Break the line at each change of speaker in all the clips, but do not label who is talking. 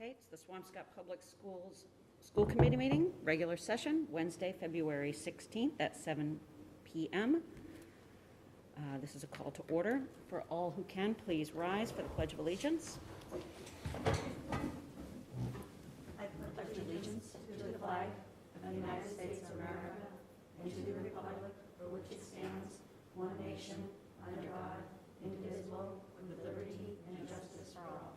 Okay, it's the Swampscott Public Schools School Committee meeting, regular session, Wednesday, February 16th at 7 p.m. This is a call to order. For all who can, please rise for the Pledge of Allegiance. I pledge allegiance to the flag of the United States of America and to the republic for which it stands, one nation, under God, indivisible, with liberty and justice for all.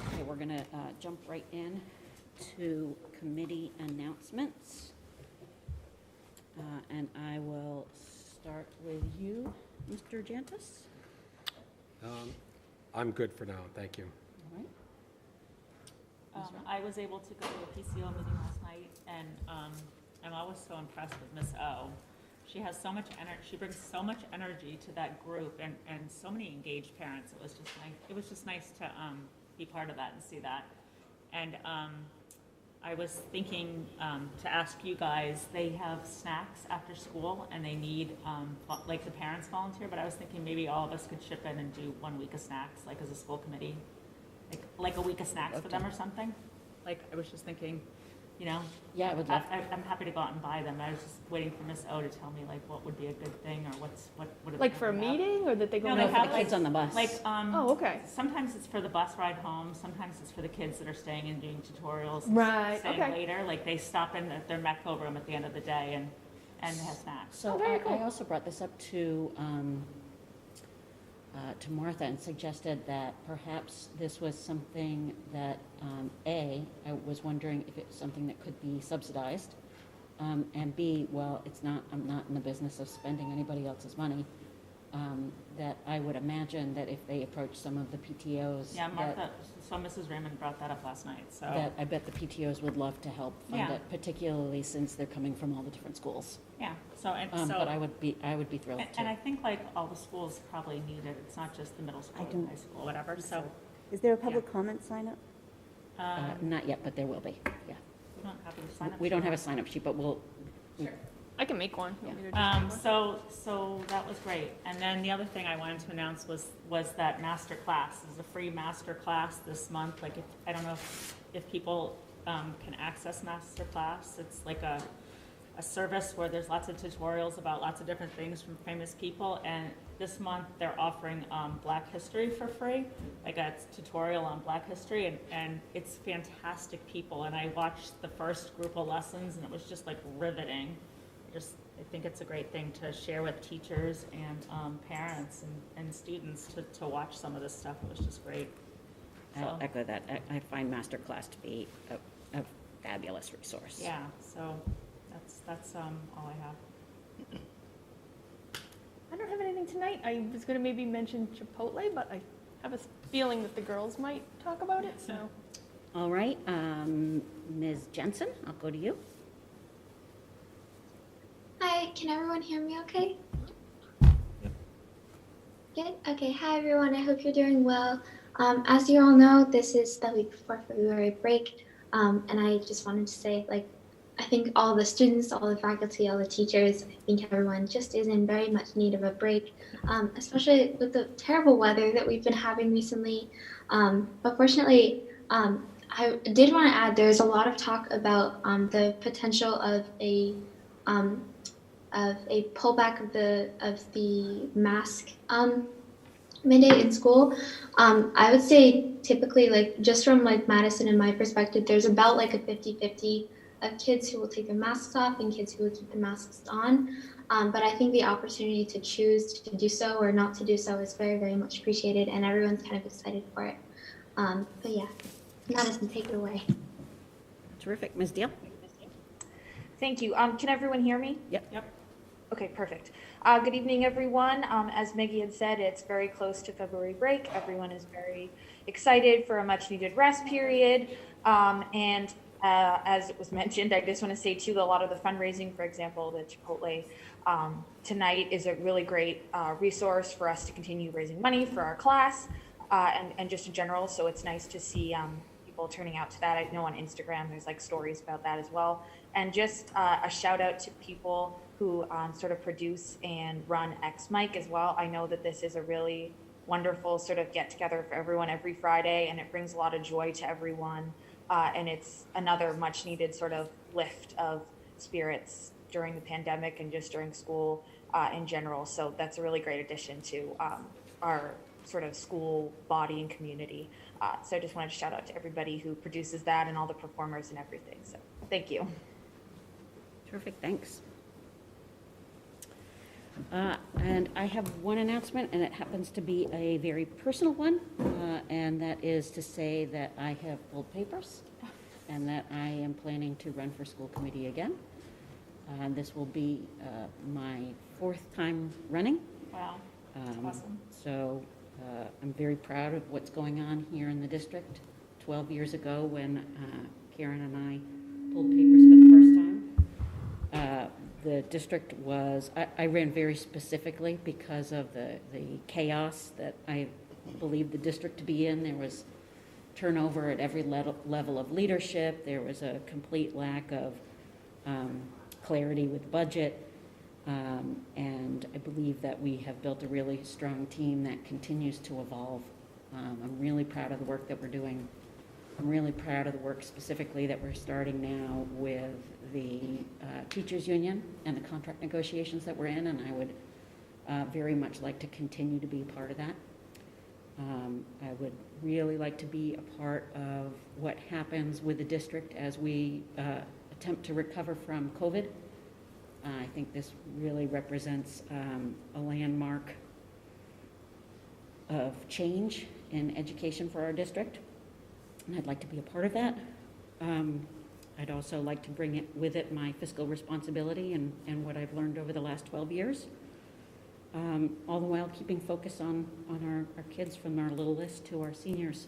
Okay, we're going to jump right in to committee announcements. And I will start with you, Mr. Jantis.
I'm good for now, thank you.
All right.
I was able to go to a PCO meeting last night, and I'm always so impressed with Miss O. She has so much energy. She brings so much energy to that group, and so many engaged parents. It was just nice. It was just nice to be part of that and see that. And I was thinking to ask you guys. They have snacks after school, and they need like the parents volunteer. But I was thinking maybe all of us could chip in and do 1 week of snacks, like as a school committee, like a week of snacks for them or something. Like I was just thinking. You know?
Yeah, I would love
I'm happy to go out and buy them. I was just waiting for Miss O to tell me like what would be a good thing or what
like for a meeting or that they go
no,
No,
they
for
have
the kids on the bus.
like
Oh, okay.
sometimes it's for the bus ride home, sometimes it's for the kids that are staying and doing tutorials
Right,
staying
okay.
later. Like they stop in at their MECO room at the end of the day and they have snacks.
So
very cool.
I also brought this up to Martha and suggested that perhaps this was something that, I was wondering if it was something that could be subsidized, and B, well, I'm not in the business of spending anybody else's money, that I would imagine that if they approach some of the PTOs.
Yeah, Martha, so Mrs. Raymond brought that up last night, so.
That I bet the PTOs would love to help fund
Yeah.
it, particularly since they're coming from all the different schools.
Yeah, so,
But I would be thrilled
and I
to.
think like all the schools probably need it. It's not just the middle school,
I don't
high school, whatever, so.
Is there a public comment sign up?
Not yet, but there will be, yeah.
We don't have to sign up.
We don't have a sign-up sheet, but we'll,
I can make one.
Yeah.
Want me to just make one?
So that was great. And then the other thing I wanted to announce was that master class. There's a free master class this month. Like, I don't know if people can access master class. It's like a service where there's lots of tutorials about lots of different things from famous people. And this month they're offering Black History for free, like a tutorial on Black History, and it's fantastic people. And I watched the first group of lessons, and it was just like riveting. I think it's a great thing to share with teachers and parents and students to watch some of this stuff. It was just great.
I'll
So,
echo that. I find masterclass to be a fabulous resource.
yeah, so that's all I have.
I don't have anything tonight. I was going to maybe mention Chipotle, but I have a feeling that the girls might talk about it, so.
All right, Ms. Jensen, I'll go to you.
Hi, can everyone hear me okay? Good? Okay, hi everyone, I hope you're doing well. As you all know, this is the week before February break, and I just wanted to say, I think all the students, all the faculty, all the teachers, I think everyone just is in very much need of a break, especially with the terrible weather that we've been having recently. But fortunately, I did want to add, there's a lot of talk about the potential of a pullback of the mask mandate in school. I would say typically, just from Madison and my perspective, there's about a 50-50 of kids who will take their masks off and kids who will keep the masks on. But I think the opportunity to choose to do so or not to do so is very, very much appreciated, and everyone's kind of excited for it. But yeah, Madison, take it away.
Terrific. Ms. Deal?
Thank you. Can everyone hear me?
Yep.
Okay, perfect. Good evening, everyone. As Maggie had said, it's very close to February break. Everyone is very excited for a much needed rest period. And as it was mentioned, I just want to say too, that a lot of the fundraising, for example, the Chipotle tonight is a really great resource for us to continue raising money for our class and just in general. So it's nice to see people turning out to that. I know on Instagram there's like stories about that as well. And just a shout out to people who sort of produce and run X-Mic as well. I know that this is a really wonderful sort of get together for everyone every Friday, and it brings a lot of joy to everyone. And it's another much needed sort of lift of spirits during the pandemic and just during school in general. So that's a really great addition to our sort of school body and community. So I just wanted to shout out to everybody who produces that and all the performers and everything. So thank you.
Terrific, thanks. And I have one announcement, and it happens to be a very personal one, and that is to say that I have pulled papers and that I am planning to run for school committee again. This will be my 4th time running.
Wow, that's awesome.
So I'm very proud of what's going on here in the district. 12 years ago, when Karen and I pulled papers for the first time, the district was, I ran very specifically because of the chaos that I believed the district to be in. There was turnover at every level of leadership. There was a complete lack of clarity with budget. And I believe that we have built a really strong team that continues to evolve. I'm really proud of the work that we're doing. I'm really proud of the work specifically that we're starting now with the teachers union and the contract negotiations that we're in, and I would very much like to continue to be a part of that. I would really like to be a part of what happens with the district as we attempt to recover from COVID. I think this really represents a landmark of change in education for our district, and I'd like to be a part of that. I'd also like to bring it with it my fiscal responsibility and what I've learned over the last 12 years, all the while keeping focus on our kids from our little list to our seniors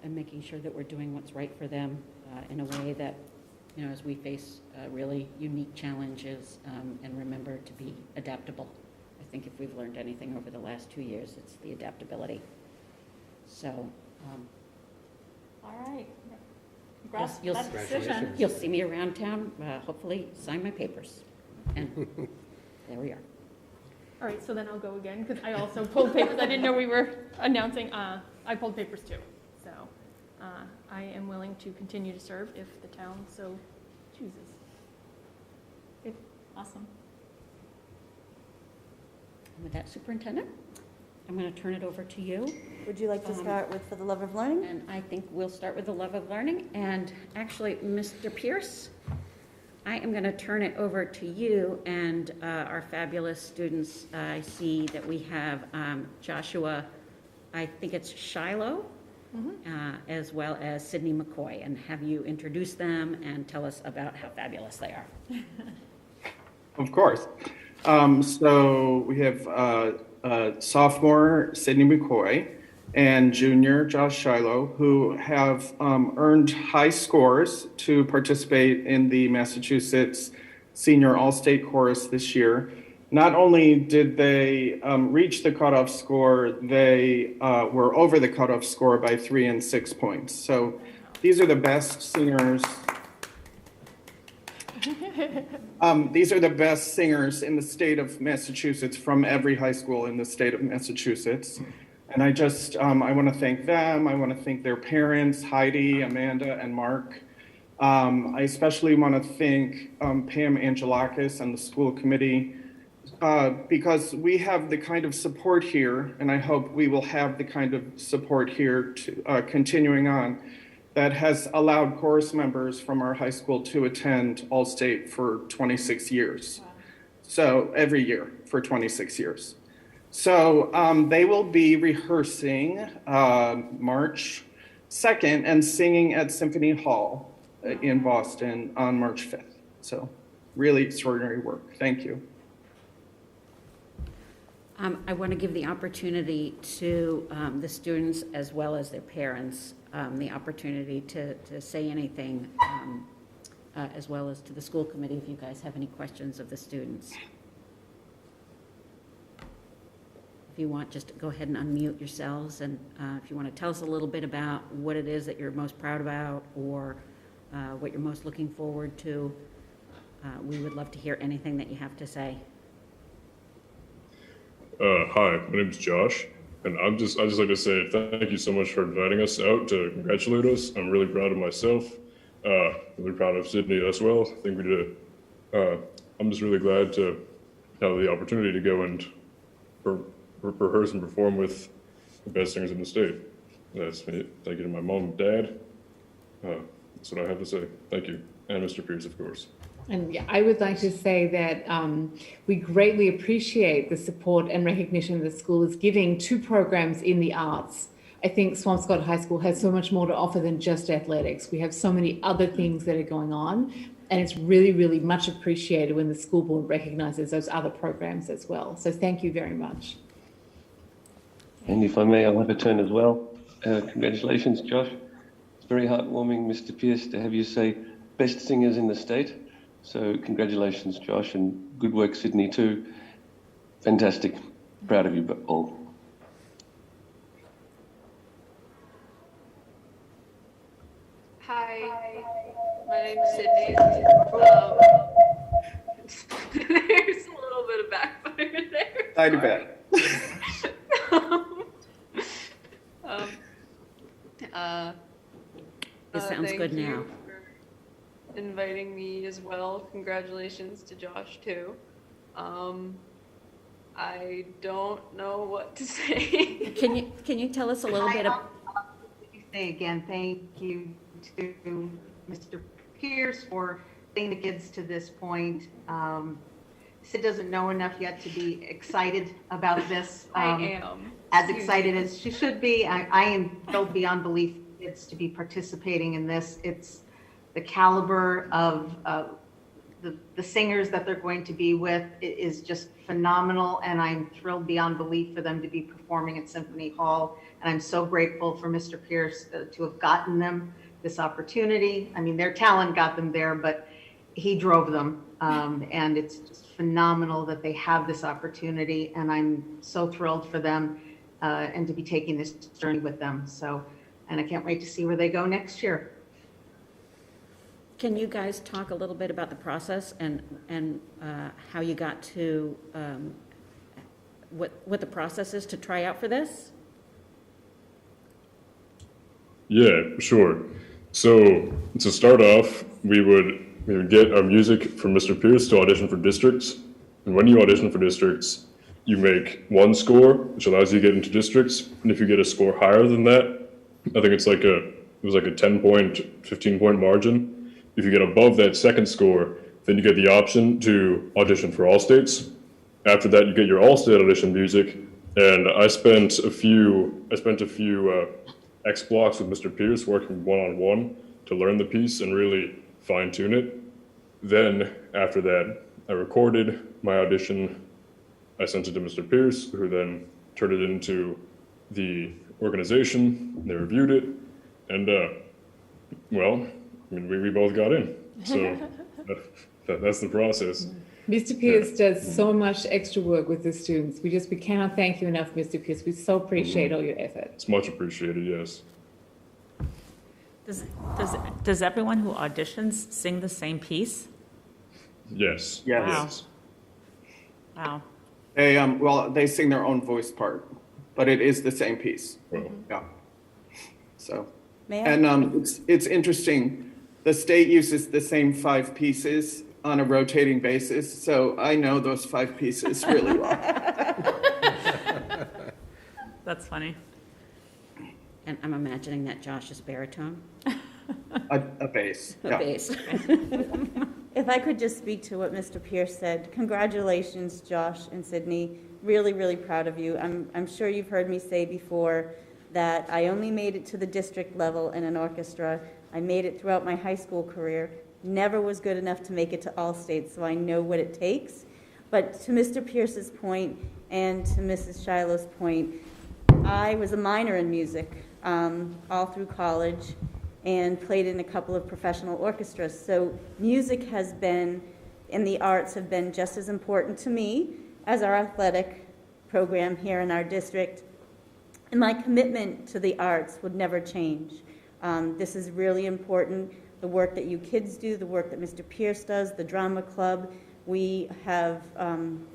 and making sure that we're doing what's right for them in a way that, you know, as we face really unique challenges and remember to be adaptable. I think if we've learned anything over the last 2 years, it's the adaptability. So,
All right. Congrats
You'll-
on that decision.
you'll see me around town, hopefully sign my papers. And there we are.
All right, so then I'll go again, because I also pulled papers. I didn't know we were announcing. I pulled papers too. So I am willing to continue to serve if the town so chooses.
Awesome.
And with that, Superintendent, I'm going to turn it over to you.
Would you like to start with For the Love of Learning?
And I think we'll start with the love of learning. And actually, Mr. Pierce, I am going to turn it over to you and our fabulous students. I see that we have Joshua, I think it's Shilo, as well as Sydney McCoy. And have you introduce them and tell us about how fabulous they are.
Of course. So we have sophomore Sydney McCoy and junior J.Shilo, who have earned high scores to participate in the Massachusetts Senior All-State Chorus this year. Not only did they reach the cutoff score, they were over the cutoff score by 3 and 6 points. So these are the best singers. These are the best singers in the state of Massachusetts from every high school in the state of Massachusetts. And I just, I want to thank them. I want to thank their parents, Heidi, Amanda, and Mark. I especially want to thank Pam Angelakis and the school committee because we have the kind of support here, and I hope we will have the kind of support here to continuing on, that has allowed chorus members from our high school to attend All-State for 26 years. Wow. So every year for 26 years. So they will be rehearsing March 2nd and singing at Symphony Hall in Boston on March 5th. So really extraordinary work. Thank you.
I want to give the opportunity to the students as well as their parents the opportunity to say anything, as well as to the school committee if you guys have any questions of the students. If if you want, just go ahead and unmute yourselves, and if you want to tell us a little bit about what it is that you're most proud about, or what you're most looking forward to, we would love to hear anything that you have to say.
Hi, my name is Josh, and I just like to say thank you so much for inviting us out to congratulate us. I'm really proud of myself, really proud of Sydney as well. I think we did. I'm just really glad to have the opportunity to go and rehearse and perform with the best singers in the state. That's me. Thank you to my mom and dad. That's what I have to say. Thank you, and Mr. Pierce, of course.
And yeah, I would like to say that we greatly appreciate the support and recognition the school is giving to programs in the arts. I think Swampscott High School has so much more to offer than just athletics. We have so many other things that are going on, and it's really, really much appreciated when the school board recognizes those other programs as well. So thank you very much.
And if I may, I'll have a turn as well. Congratulations, Josh. It's very heartwarming, Mr. Pierce, to have you say best singers in the state. So congratulations, Josh, and good work, Sydney, too. Fantastic. Proud of you all.
Hi, my name's Sydney. There's a little bit of backfire there.
I do bet.
It sounds good now.
Inviting me as well. Congratulations to Josh too. I don't know what to say.
Can you tell us a little bit of?
Say again, thank you to Mr. Pierce for getting the kids to this point. Sid doesn't know enough yet to be excited about this.
I am.
As excited as she should be. I am thrilled beyond belief it's to be participating in this. It's the caliber of the singers that they're going to be with is just phenomenal, and I'm thrilled beyond belief for them to be performing at Symphony Hall. And I'm so grateful for Mr. Pierce to have gotten them this opportunity. I mean, their talent got them there, but he drove them, and it's just phenomenal that they have this opportunity, and I'm so thrilled for them and to be taking this journey with them. So, and I can't wait to see where they go next year.
Can you guys talk a little bit about the process and how you got to what the process is to try out for this?
Yeah, sure. So to start off, we would get our music from Mr. Pierce to audition for districts. And when you audition for districts, you make one score, which allows you to get into districts. And if you get a score higher than that, I think it was like a 10-point, 15-point margin. If you get above that second score, then you get the option to audition for all states. After that, you get your all-state audition music. And I spent a few X blocks with Mr. Pierce working one-on-one to learn the piece and really fine-tune it. Then after that, I recorded my audition. I sent it to Mr. Pierce, who then turned it into the organization. They reviewed it, and well, I mean, we both got in. So that's the process.
Mr. Pierce does so much extra work with the students. We cannot thank you enough, Mr. Pierce. We so appreciate all your effort.
It's much appreciated, yes.
Does everyone who auditions sing the same piece?
Yes.
Yes.
Wow.
They sing their own voice part, but it is the same piece.
Well.
Yeah. So,
May I?
and it's interesting. The state uses the same 5 pieces on a rotating basis, so I know those 5 pieces really well.
That's funny.
And I'm imagining that Josh is baritone.
A bass.
A
Yeah.
bass.
If I could just speak to what Mr. Pierce said, congratulations, Josh and Sydney. Really, really proud of you. I'm sure you've heard me say before that I only made it to the district level in an orchestra. I made it throughout my high school career. Never was good enough to make it to all states, so I know what it takes. But to Mr. Pierce's point and to Mrs. Shiloh's point, I was a minor in music all through college and played in a couple of professional orchestras. So music has been, and the arts have been just as important to me as our athletic program here in our district. And my commitment to the arts would never change. This is really important. The work that you kids do, the work that Mr. Pierce does, the drama club. We have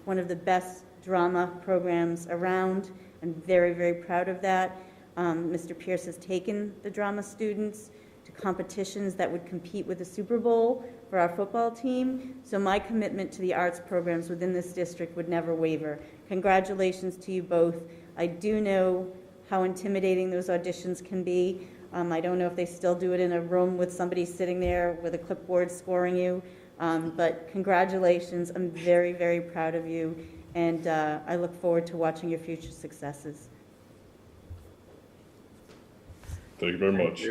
one of the best drama programs around. I'm very, very proud of that. Mr. Pierce has taken the drama students to competitions that would compete with the Super Bowl for our football team. So my commitment to the arts programs within this district would never waver. Congratulations to you both. I do know how intimidating those auditions can be. I don't know if they still do it in a room with somebody sitting there with a clipboard scoring you, but congratulations. I'm very, very proud of you, and I look forward to watching your future successes.
Thank you very much.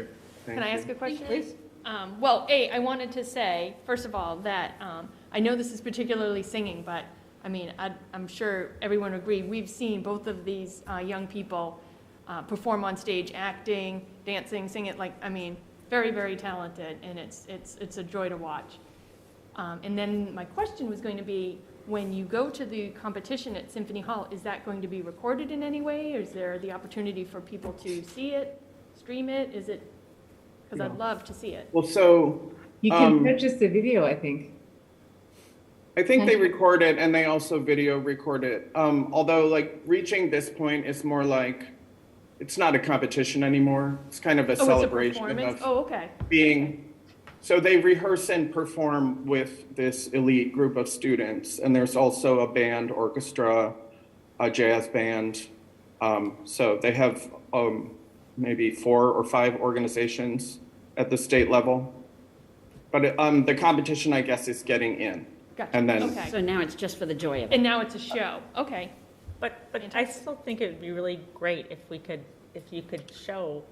Can I ask a question? Please. Well, I wanted to say, first of all, that I know this is particularly singing, but I mean, I'm sure everyone would agree. We've seen both of these young people perform on stage, acting, dancing, singing. Like, I mean, very, very talented, and it's a joy to watch. And then my question was going to be, when you go to the competition at Symphony Hall, is that going to be recorded in any way? Or is there the opportunity for people to see it, stream it? Is it? Because I'd love to see it.
Well, so
You can purchase the video, I think.
I think they record it and they also video record it. Although, like, reaching this point is more like, it's not a competition anymore. It's kind of a celebration of being. So they rehearse and perform with this elite group of students, and there's also a band, orchestra, a jazz band. So they have maybe 4 or 5 organizations at the state level. But the competition, I guess, is getting in.
Gotcha.
And then,
So now it's just for the joy of it.
And now it's a show. Okay.
But I still think it would be really great if you could show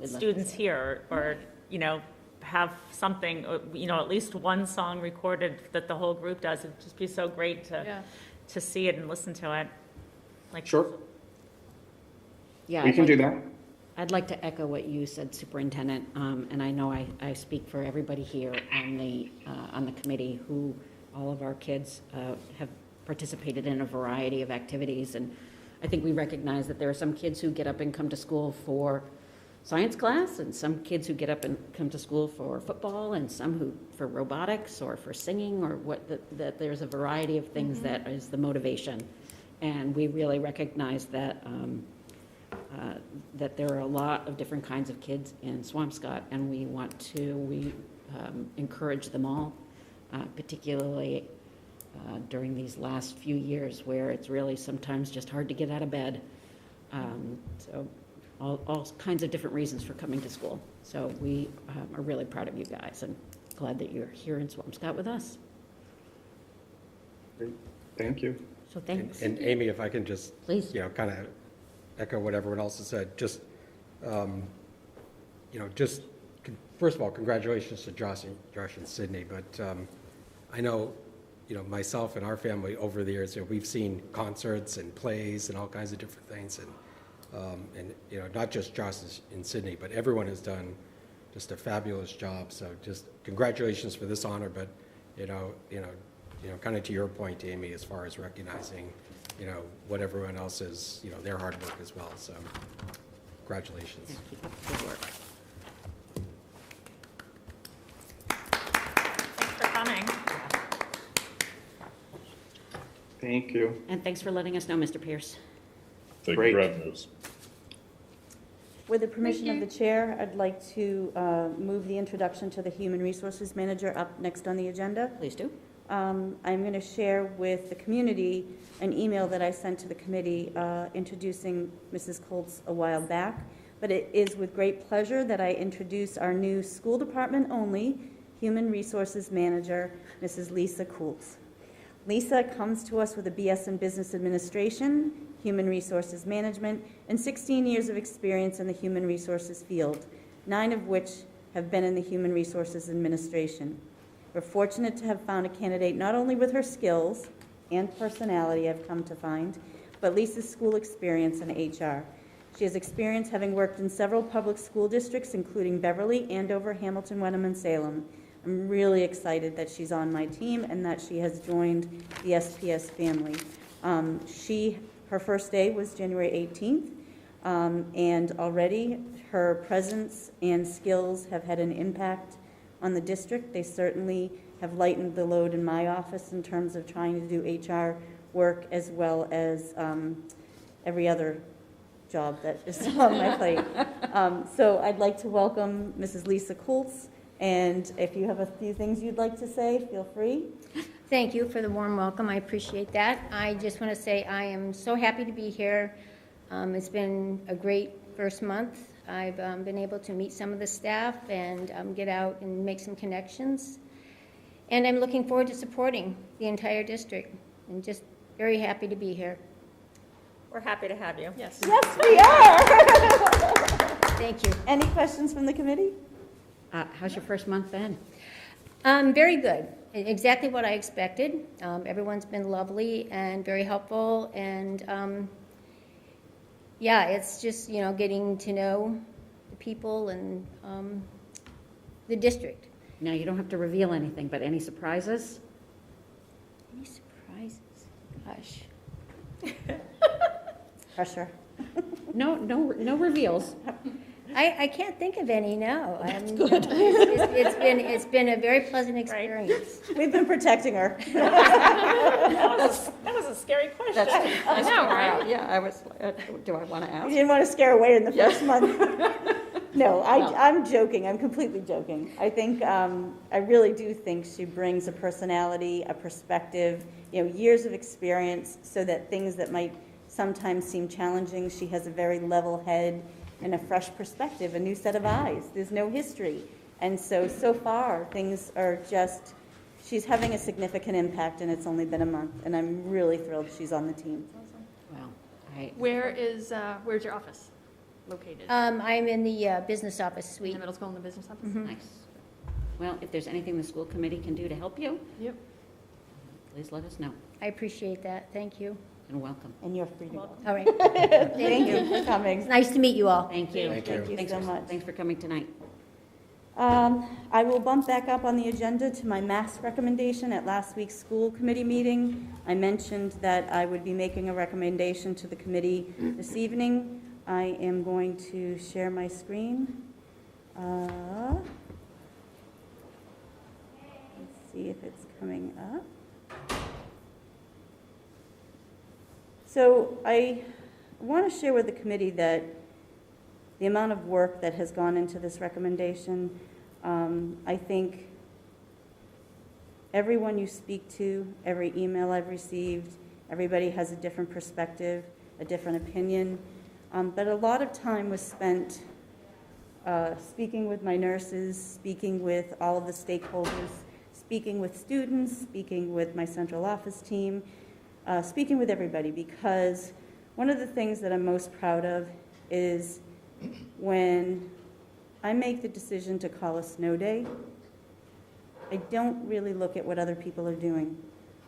students here, or, you know, have something, you know, at least one song recorded that the whole group does. It'd just be so great to see it and listen to it. Like,
sure.
Yeah,
We can do that.
I'd like to echo what you said, Superintendent, and I know I speak for everybody here on the committee, who all of our kids have participated in a variety of activities, and I think we recognize that there are some kids who get up and come to school for science class, and some kids who get up and come to school for football, and some who for robotics or for singing, or that there's a variety of things that is the motivation, and we really recognize that that there are a lot of different kinds of kids in Swampscott, and we want to encourage them all, particularly during these last few years where it's really sometimes just hard to get out of bed. So all kinds of different reasons for coming to school. So we are really proud of you guys and glad that you're here in Swampscott with us.
Great. Thank you.
So thanks.
And Amy, if I can just,
Please.
kind of echo what everyone else has said, just, first of all, congratulations to Josh and Sydney, but I know, myself and our family over the years, we've seen concerts and plays and all kinds of different things, and not just Josh and Sydney, but everyone has done just a fabulous job. So just congratulations for this honor, but kind of to your point, Amy, as far as recognizing, what everyone else is, their hard work as well. So congratulations.
Yeah, keep up the good work.
thanks for coming.
Thank you.
And thanks for letting us know, Mr. Pierce.
Thank
Great.
you for having us.
With the permission of the chair, I'd like to move the introduction to the Human Resources Manager up next on the agenda.
Please do.
I'm going to share with the community an email that I sent to the committee introducing Mrs. Coults a while back, but it is with great pleasure that I introduce our new school department only Human Resources Manager, Mrs. Lisa Coults. Lisa comes to us with a BS in Business Administration, Human Resources Management, and 16 years of experience in the human resources field, 9 of which have been in the Human Resources Administration. We're fortunate to have found a candidate not only with her skills and personality, I've come to find, but Lisa's school experience in HR. She has experience having worked in several public school districts, including Beverly, Andover, Hamilton, Wenham, and Salem. I'm really excited that she's on my team and that she has joined the SPS family. She her first day was January 18th, and already her presence and skills have had an impact on the district. They certainly have lightened the load in my office in terms of trying to do HR work as well as every other job that is on my plate. So I'd like to welcome Mrs. Lisa Coults, and if you have a few things you'd like to say, feel free.
Thank you for the warm welcome. I appreciate that. I just want to say I am so happy to be here. It's been a great first month. I've been able to meet some of the staff and get out and make some connections. And I'm looking forward to supporting the entire district and just very happy to be here.
We're happy to have you.
Yes.
Yes, we are.
Thank you.
Any questions from the committee?
How's your first month been?
Very good. Exactly what I expected. Everyone's been lovely and very helpful, and yeah, it's just, you know, getting to know the people and the district.
Now, you don't have to reveal anything, but any surprises?
Any surprises? Gosh.
Pressure.
No reveals.
I can't think of any, no. That's good. It's been a very pleasant experience.
We've been protecting her.
That was a scary question.
I know, right?
Yeah, I was, do I want to
You
ask?
didn't want to scare away in the first month. No, I'm joking. I'm completely joking. I think, I really do think she brings a personality, a perspective, you know, years of experience, so that things that might sometimes seem challenging, she has a very level head and a fresh perspective, a new set of eyes. There's no history. And so far, things are just, she's having a significant impact, and it's only been a month, and I'm really thrilled she's on the team.
Well,
Where's your office located?
I'm in the business office
In
suite.
the middle school and the business office?
nice. Well, if there's anything the school committee can do to help you,
Yep.
please let us know,
I appreciate that. Thank you.
and welcome.
And you're free to go.
All right.
Thank you for coming.
It's nice to meet you all.
Thank you.
Thank you
Thanks
so
for-
much.
Thanks for coming tonight.
I will bump back up on the agenda to my mask recommendation. At last week's school committee meeting, I mentioned that I would be making a recommendation to the committee this evening. I am going to share my screen. Let's see if it's coming up. So I want to share with the committee that the amount of work that has gone into this recommendation, I think everyone you speak to, every email I've received, everybody has a different perspective, a different opinion, but a lot of time was spent speaking with my nurses, speaking with all of the stakeholders, speaking with students, speaking with my central office team, speaking with everybody, because one of the things that I'm most proud of is when I make the decision to call a snow day, I don't really look at what other people are doing.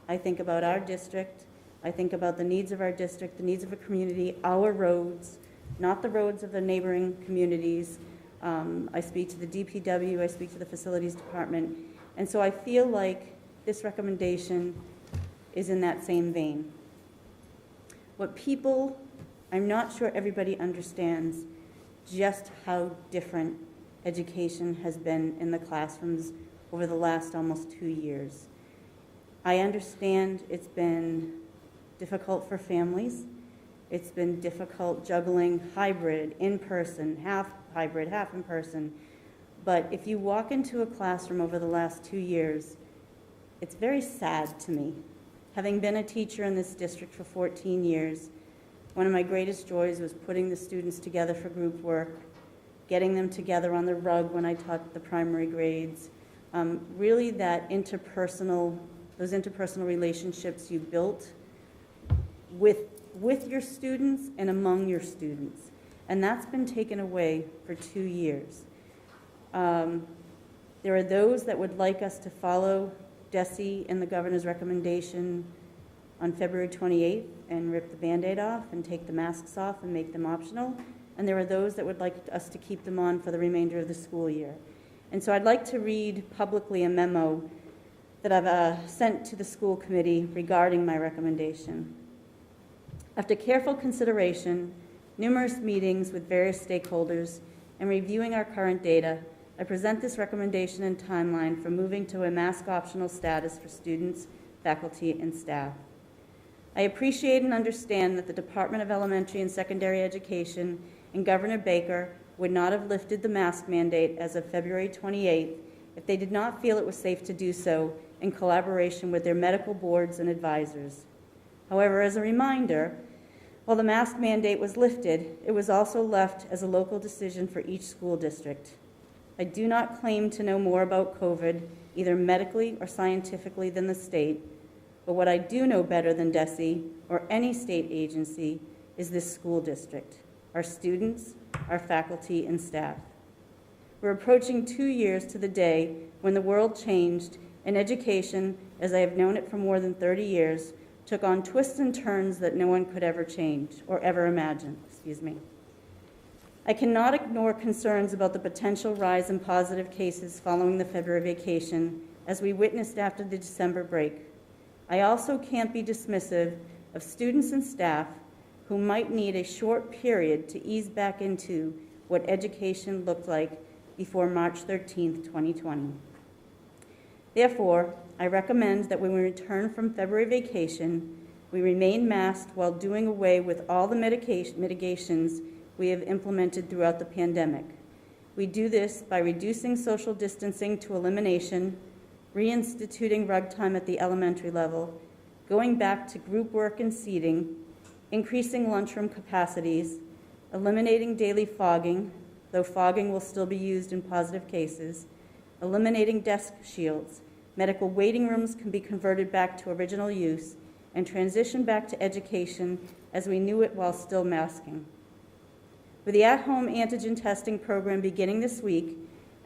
I think about our district. I think about the needs of our district, the needs of a community, our roads, not the roads of the neighboring communities. I speak to the DPW, I speak to the facilities department, and so I feel like this recommendation is in that same vein. What people, I'm not sure everybody understands just how different education has been in the classrooms over the last almost 2 years. I understand it's been difficult for families. It's been difficult juggling hybrid, in-person, half hybrid, half in-person. But if you walk into a classroom over the last 2 years, it's very sad to me. Having been a teacher in this district for 14 years, one of my greatest joys was putting the students together for group work, getting them together on the rug when I taught the primary grades. Really that those interpersonal relationships you built with your students and among your students. And that's been taken away for 2 years. There are those that would like us to follow DESE and the governor's recommendation on February 28th and rip the Band-Aid off and take the masks off and make them optional. And there are those that would like us to keep them on for the remainder of the school year. And so I'd like to read publicly a memo that I've sent to the school committee regarding my recommendation. After careful consideration, numerous meetings with various stakeholders, and reviewing our current data, I present this recommendation and timeline for moving to a mask optional status for students, faculty, and staff. I appreciate and understand that the Department of Elementary and Secondary Education and Governor Baker would not have lifted the mask mandate as of February 28th if they did not feel it was safe to do so in collaboration with their medical boards and advisors. However, as a reminder, while the mask mandate was lifted, it was also left as a local decision for each school district. I do not claim to know more about COVID, either medically or scientifically, than the state, but what I do know better than DESE or any state agency is this school district, our students, our faculty, and staff. We're approaching 2 years to the day when the world changed and education, as I have known it for more than 30 years, took on twists and turns that no one could ever change or ever imagine. I cannot ignore concerns about the potential rise in positive cases following the February vacation, as we witnessed after the December break. I also can't be dismissive of students and staff who might need a short period to ease back into what education looked like before March 13th, 2020. Therefore, I recommend that when we return from February vacation, we remain masked while doing away with all the mitigations we have implemented throughout the pandemic. We do this by reducing social distancing to elimination, reinstituting rug time at the elementary level, going back to group work and seating, increasing lunchroom capacities, eliminating daily fogging, though fogging will still be used in positive cases, eliminating desk shields. Medical waiting rooms can be converted back to original use, and transition back to education as we knew it while still masking. With the at-home antigen testing program beginning this week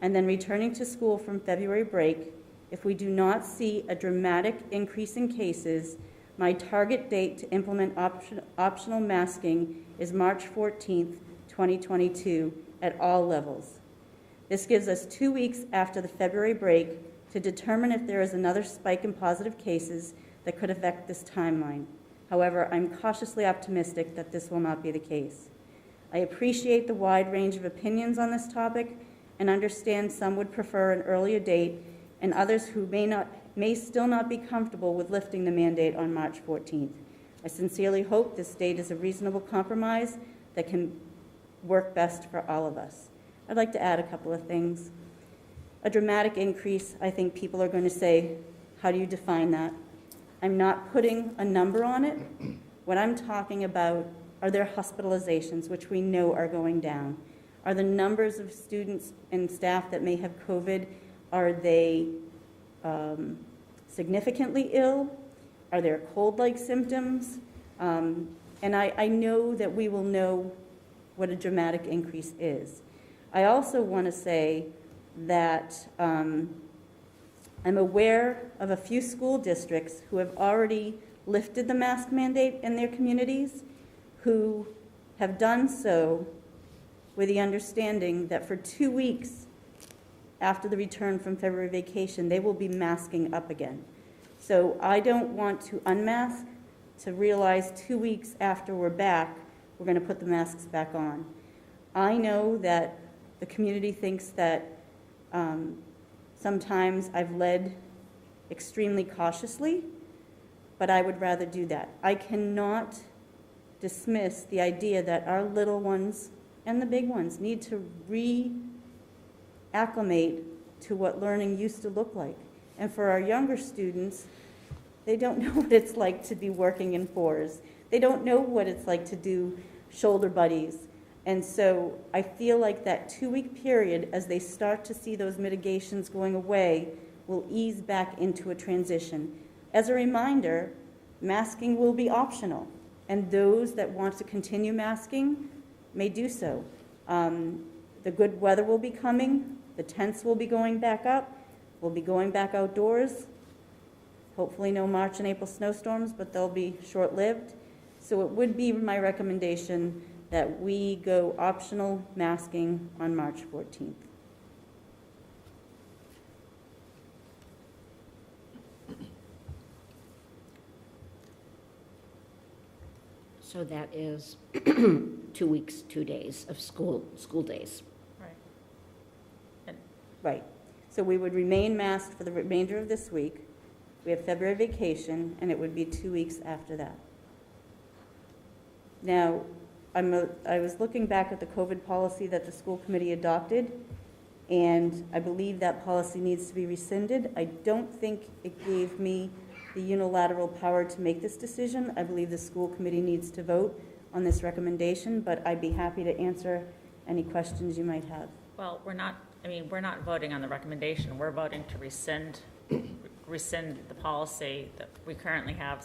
and then returning to school from February break, if we do not see a dramatic increase in cases, my target date to implement optional masking is March 14th, 2022 at all levels. This gives us 2 weeks after the February break to determine if there is another spike in positive cases that could affect this timeline. However, I'm cautiously optimistic that this will not be the case. I appreciate the wide range of opinions on this topic and understand some would prefer an earlier date and others who may still not be comfortable with lifting the mandate on March 14th. I sincerely hope this date is a reasonable compromise that can work best for all of us. I'd like to add a couple of things. A dramatic increase, I think people are going to say, how do you define that? I'm not putting a number on it. What I'm talking about are their hospitalizations, which we know are going down. Are the numbers of students and staff that may have COVID, are they significantly ill? Are there cold-like symptoms? And I know that we will know what a dramatic increase is. I also want to say that I'm aware of a few school districts who have already lifted the mask mandate in their communities, who have done so with the understanding that for 2 weeks after the return from February vacation, they will be masking up again. So I don't want to unmask to realize 2 weeks after we're back, we're going to put the masks back on. I know that the community thinks that sometimes I've led extremely cautiously, but I would rather do that. I cannot dismiss the idea that our little ones and the big ones need to reacclimate to what learning used to look like. And for our younger students, they don't know what it's like to be working in fours. They don't know what it's like to do shoulder buddies. And so I feel like that 2-week period, as they start to see those mitigations going away, will ease back into a transition. As a reminder, masking will be optional, and those that want to continue masking may do so. The good weather will be coming. The tents will be going back up. We'll be going back outdoors. Hopefully no March and April snowstorms, but they'll be short-lived. So it would be my recommendation that we go optional masking on March 14th.
So that is 2 weeks, 2 days of school days.
Right.
Right. So we would remain masked for the remainder of this week. We have February vacation, and it would be 2 weeks after that. Now, I was looking back at the COVID policy that the school committee adopted, and I believe that policy needs to be rescinded. I don't think it gave me the unilateral power to make this decision. I believe the school committee needs to vote on this recommendation, but I'd be happy to answer any questions you might have.
Well, we're not voting on the recommendation. We're voting to rescind the policy that we currently have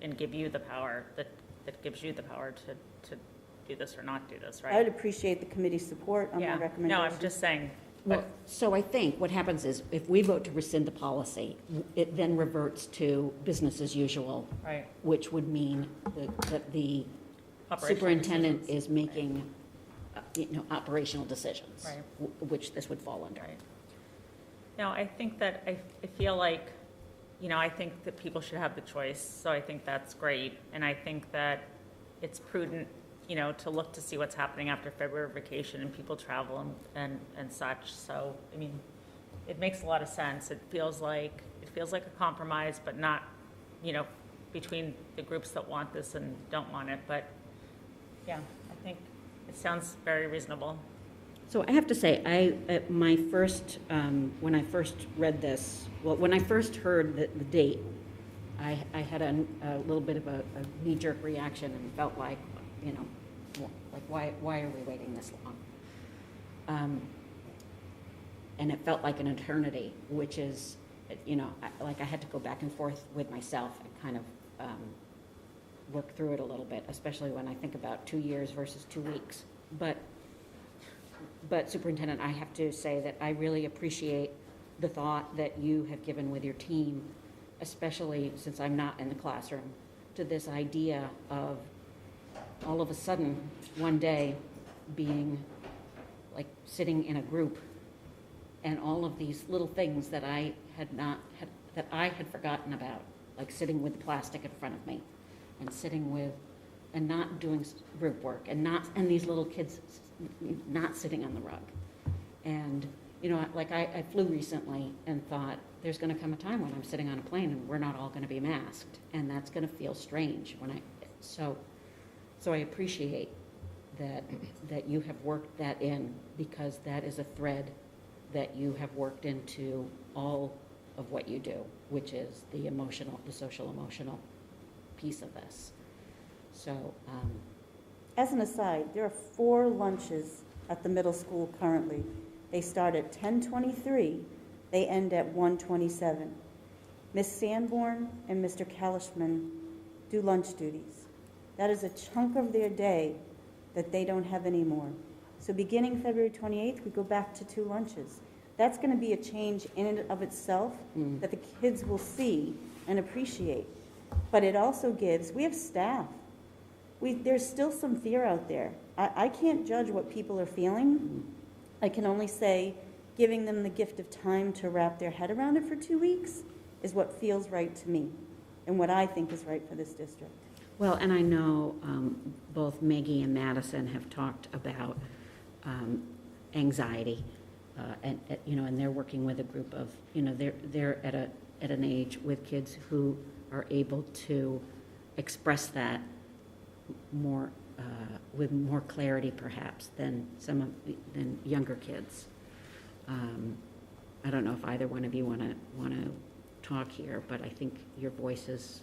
and give you the power, that gives you the power to do this or not do this, right?
I would appreciate the committee's support on my recommendation.
No, I'm just saying.
Well, so I think what happens is if we vote to rescind the policy, it then reverts to business as usual.
Right.
Which would mean that the
Operational
superintendent
decisions.
is making, operational decisions.
Right.
Which this would fall under.
Right. No, I think that I feel like, I think that people should have the choice. So I think that's great. And I think that it's prudent, to look to see what's happening after February vacation and people travel and such. So, it makes a lot of sense. It feels like a compromise, but not, between the groups that want this and don't want it. But yeah, I think it sounds very reasonable.
So I have to say, when I first read this, when I first heard the date, I had a little bit of a knee-jerk reaction and felt like, why are we waiting this long? And it felt like an eternity, which is, I had to go back and forth with myself and kind of work through it a little bit, especially when I think about 2 years versus 2 weeks. But Superintendent, I have to say that I really appreciate the thought that you have given with your team, especially since I'm not in the classroom, to this idea of all of a sudden, one day, being like sitting in a group and all of these little things that I had forgotten about, like sitting with the plastic in front of me and not doing group work and these little kids not sitting on the rug. And, I flew recently and thought there's going to come a time when I'm sitting on a plane and we're not all going to be masked, and that's going to feel strange so I appreciate that you have worked that in, because that is a thread that you have worked into all of what you do, which is the social emotional piece of this. So,
As an aside, there are 4 lunches at the middle school currently. They start at 10:23, they end at 1:27. Ms. Sanborn and Mr. Kalishman do lunch duties. That is a chunk of their day that they don't have anymore. So beginning February 28th, we go back to 2 lunches. That's going to be a change in and of itself that the kids will see and appreciate. But it also we have staff. There's still some fear out there. I can't judge what people are feeling. I can only say giving them the gift of time to wrap their head around it for 2 weeks is what feels right to me and what I think is right for this district.
well, and I know both Maggie and Madison have talked about anxiety, and they're working with a group of, they're at an age with kids who are able to express that more with more clarity, perhaps, than than younger kids. I don't know if either one of you want to talk here, but I think your voices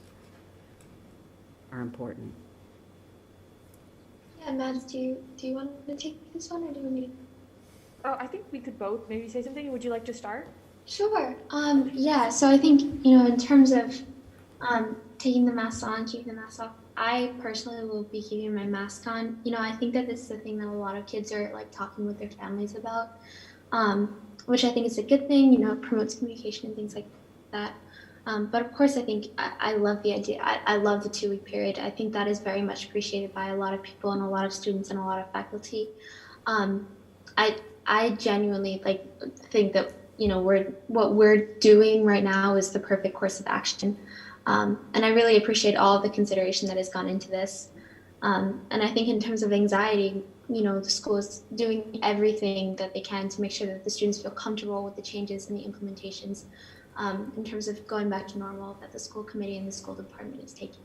are important.
Yeah, Mads, do you want to take this one, or do you want me to?
Oh, I think we could both maybe say something. Would you like to start?
Sure. Yeah, so I think, in terms of taking the mask on, keeping the mask off, I personally will be keeping my mask on. I think that this is the thing that a lot of kids are talking with their families about, which I think is a good thing, promotes communication and things like that. But of course, I think I love the idea. I love the 2-week period. I think that is very much appreciated by a lot of people and a lot of students and a lot of faculty. I genuinely think that what we're doing right now is the perfect course of action, and I really appreciate all of the consideration that has gone into this. And I think in terms of anxiety, the school is doing everything that they can to make sure that the students feel comfortable with the changes and the implementations in terms of going back to normal that the school committee and the school department is taking.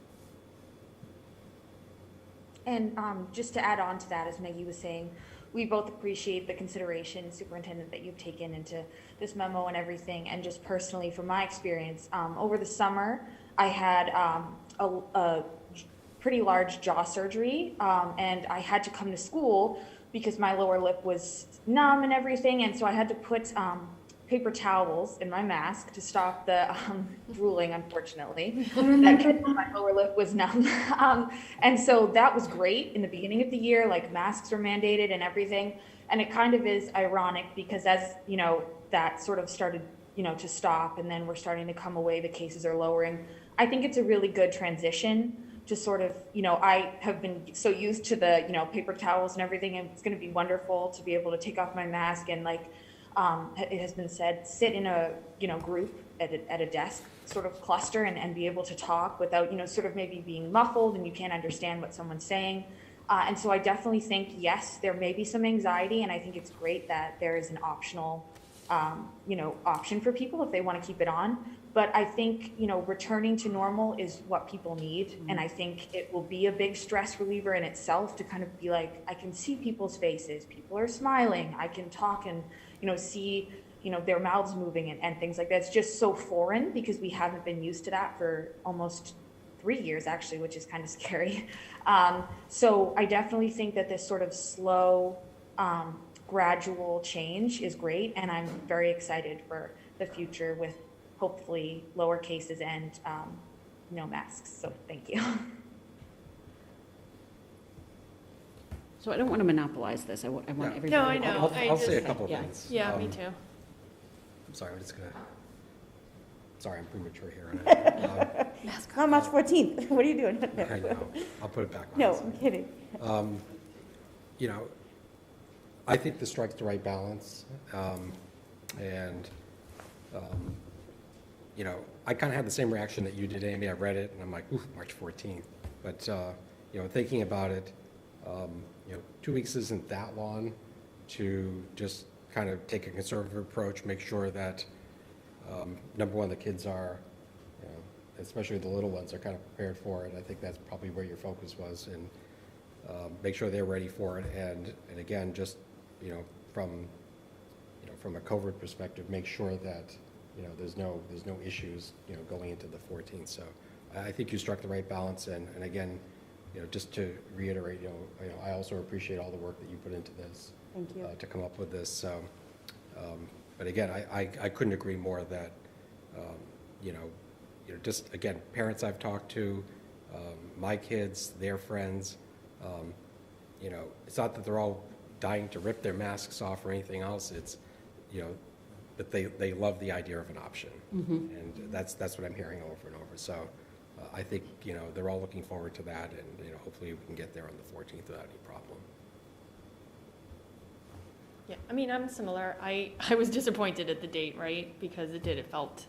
And just to add on to that, as Maggie was saying, we both appreciate the consideration, Superintendent, that you've taken into this memo and everything. And just personally, from my experience, over the summer, I had a pretty large jaw surgery, and I had to come to school because my lower lip was numb and everything. And so I had to put paper towels in my mask to stop the drooling, unfortunately. My lower lip was numb. And so that was great in the beginning of the year, like masks were mandated and everything. And it kind of is ironic because as, that sort of started, to stop and then we're starting to come away, the cases are lowering. I think it's a really good transition to sort of, I have been so used to the, paper towels and everything, and it's going to be wonderful to be able to take off my mask and it has been said, sit in a group at a desk sort of cluster and be able to talk without sort of maybe being muffled and you can't understand what someone's saying. And so I definitely think, yes, there may be some anxiety, and I think it's great that there is an optional option for people if they want to keep it on. But I think returning to normal is what people need, and I think it will be a big stress reliever in itself to kind of be like, I can see people's faces, people are smiling, I can talk and see, their mouths moving and things like that. It's just so foreign because we haven't been used to that for almost 3 years actually, which is kind of scary. So I definitely think that this sort of slow, gradual change is great. And I'm very excited for the future with hopefully lower cases and no masks. So thank you.
So I don't want to monopolize this. I want everybody.
No, I know.
I'll say a couple of things.
Yeah, me too.
I'm sorry, I'm just gonna, sorry, I'm premature here.
Not March 14th. What are you doing?
I know, I'll put it back on.
No, I'm kidding.
I think this strikes the right balance. I kind of had the same reaction that you did, Amy. I read it and I'm like, ooh, March 14th. But, thinking about it, 2 weeks isn't that long to just kind of take a conservative approach, make sure that, number one, the kids are, especially the little ones, are kind of prepared for it. I think that's probably where your focus was, and make sure they're ready for it. And again, just, from a COVID perspective, make sure that, there's no issues, going into the 14th. So I think you struck the right balance. And again, just to reiterate, I also appreciate all the work that you put into this.
Thank you.
To come up with this. So, but again, I couldn't agree more that, just again, parents I've talked to, my kids, their friends, it's not that they're all dying to rip their masks off or anything else. It's, but they love the idea of an option. And that's what I'm hearing over and over. So I think, they're all looking forward to that, and, hopefully we can get there on the 14th without any problem.
Yeah, I mean, I'm similar. I was disappointed at the date, right? Because it felt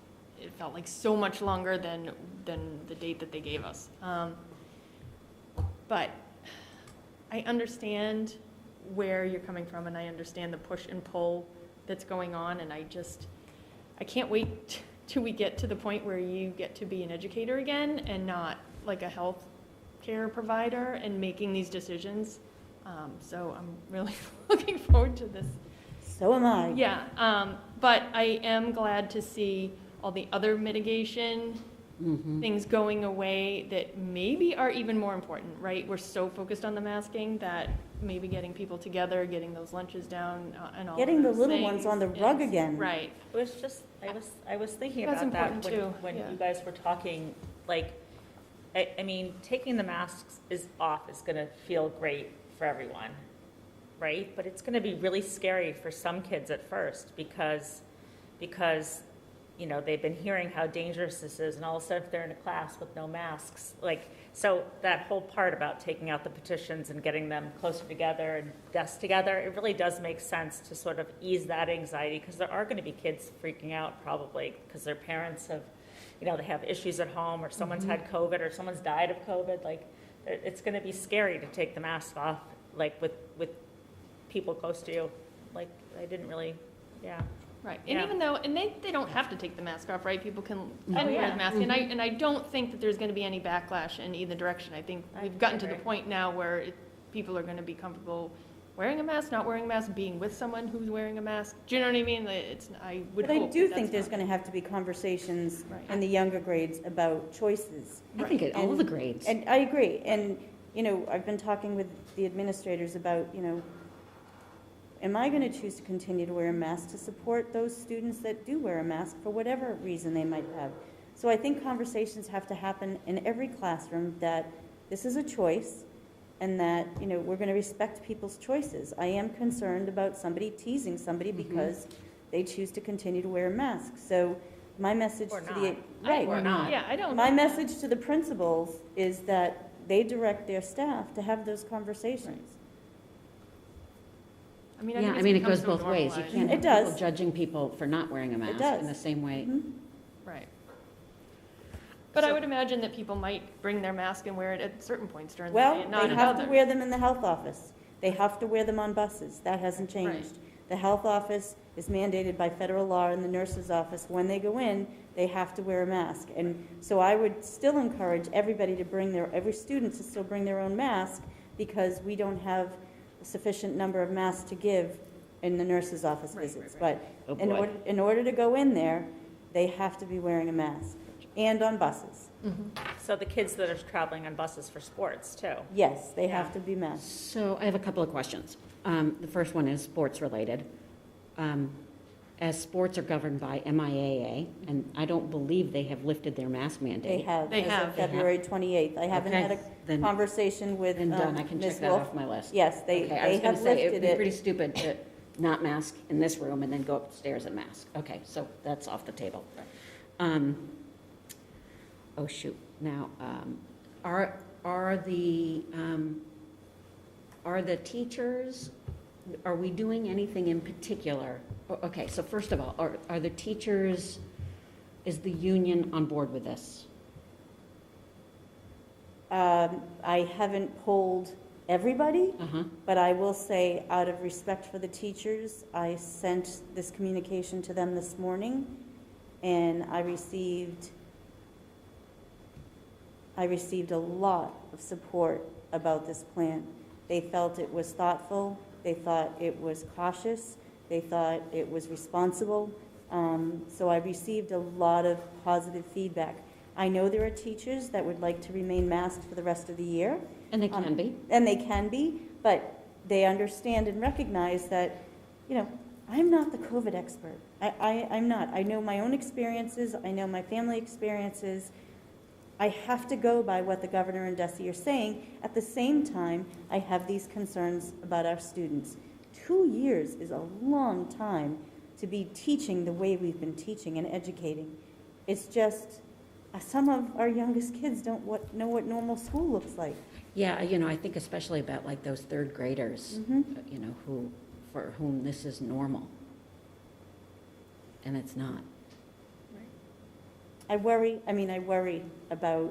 like so much longer than the date that they gave us. But I understand where you're coming from, and I understand the push and pull that's going on, and I can't wait till we get to the point where you get to be an educator again and not like a health care provider and making these decisions. So I'm really looking forward to this.
So am I.
Yeah, but I am glad to see all the other mitigation things going away that maybe are even more important, right? We're so focused on the masking that maybe getting people together, getting those lunches down, and all
Getting the
those
little
things
ones on the rug
is-
again.
Right.
I was thinking
That's
about that
important
when
too, yeah.
you guys were talking, I mean, taking the masks off is gonna feel great for everyone, right? But it's gonna be really scary for some kids at first because they've been hearing how dangerous this is, and all of a sudden if they're in a class with no masks, so that whole part about taking out the petitions and getting them closer together and desks together, it really does make sense to sort of ease that anxiety, because there are going to be kids freaking out probably because their parents have, they have issues at home, or someone's had COVID, or someone's died of COVID. it's gonna be scary to take the mask off, like with people close to you. Like, I didn't really, yeah.
Right, and
Yeah.
even though, and they don't have to take the mask off, right? People can
Oh,
wear
yeah.
the mask, and I don't think that there's gonna be any backlash in either direction. I think we've gotten to the
agree.
point now where people are gonna be comfortable wearing a mask, not wearing a mask, being with someone who's wearing a mask. Do you know what I mean? I would
But I
hope
do
that
think
that's
there's
not-
going to have to be conversations
Right.
in the younger grades about choices.
I think at all
And-
the grades.
And I agree, and, I've been talking with the administrators about, am I going to choose to continue to wear a mask to support those students that do wear a mask for whatever reason they might have? So I think conversations have to happen in every classroom that this is a choice, and that, we're going to respect people's choices. I am concerned about somebody teasing somebody because they choose to continue to wear a mask. So my message
Or
to
not.
the, right.
Or not.
Yeah, I don't.
My message to the principals is that they direct their staff to have those conversations.
I mean,
Yeah,
think
I mean, it
it's
goes
become so
both ways. You
normalized.
can't
It
have people
does.
judging people for not wearing a mask
does.
in the same way.
Right. But I would imagine that people might bring their mask and wear it at certain points during the day
Well,
and not
they
at
have to
others.
wear them in the health office. They have to wear them on buses. That hasn't changed. The health office is mandated by federal law, and the nurse's office, when they go in, they have to wear a mask. And so I would still encourage everybody to every student to still bring their own mask, because we don't have a sufficient number of masks to give in the nurse's office visits. But
Oh,
in
boy.
order to go in there, they have to be wearing a mask, and on buses.
So the kids that are traveling on buses for sports too.
Yes, they
Yeah.
have to be masked.
So I have a couple of questions. The first one is sports related. As sports are governed by MIAA, and I don't believe they have lifted their mask mandate.
They have,
They
as
have.
of February 28th. I haven't
Okay,
had a
then-
conversation with
Then done, I can
Ms.
check that
Wolf.
off my list.
Yes, they
Okay, I was gonna
have
say,
lifted
it'd be pretty
it.
stupid to not mask in this room and then go upstairs and mask. Okay, so that's off the table. Oh, shoot. Now, are the teachers, are we doing anything in particular? Okay, so first of all, are the teachers, is the union on board with this?
I haven't polled everybody,
Uh-huh.
but I will say, out of respect for the teachers, I sent this communication to them this morning, and I received a lot of support about this plan. They felt it was thoughtful, they thought it was cautious, they thought it was responsible. So I received a lot of positive feedback. I know there are teachers that would like to remain masked for the rest of the year.
And they can be.
And they can be, but they understand and recognize that, I'm not the COVID expert. I'm not. I know my own experiences, I know my family experiences. I have to go by what the governor and DESE are saying. At the same time, I have these concerns about our students. 2 years is a long time to be teaching the way we've been teaching and educating. It's just, some of our youngest kids don't know what normal school looks like.
Yeah, I think especially about like those third graders, for whom this is normal. And it's not.
I worry about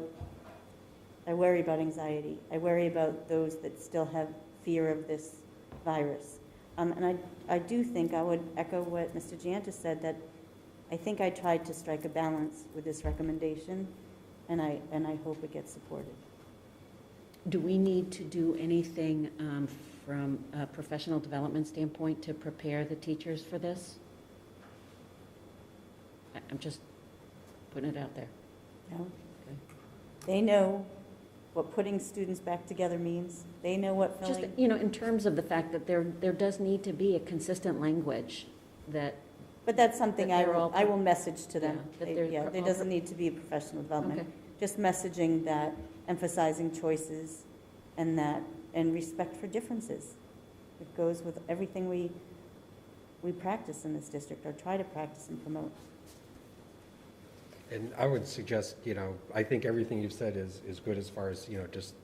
anxiety. I worry about those that still have fear of this virus. And I do think I would echo what Mr. Gianta said, that I think I tried to strike a balance with this recommendation, and I hope it gets supported.
Do we need to do anything from a professional development standpoint to prepare the teachers for this? I'm just putting it out there.
No?
Okay.
They know what putting students back together means. They know what
Just,
filling.
in terms of the fact that there does need to be a consistent language that,
But that's something
that they're all-
I will message to them.
Yeah, that they're
Yeah, there
all-
doesn't need to be a professional development.
Okay.
Just messaging that, emphasizing choices, and respect for differences. It goes with everything we practice in this district, or try to practice and promote.
And I would suggest, I think everything you've said is good as far as, just,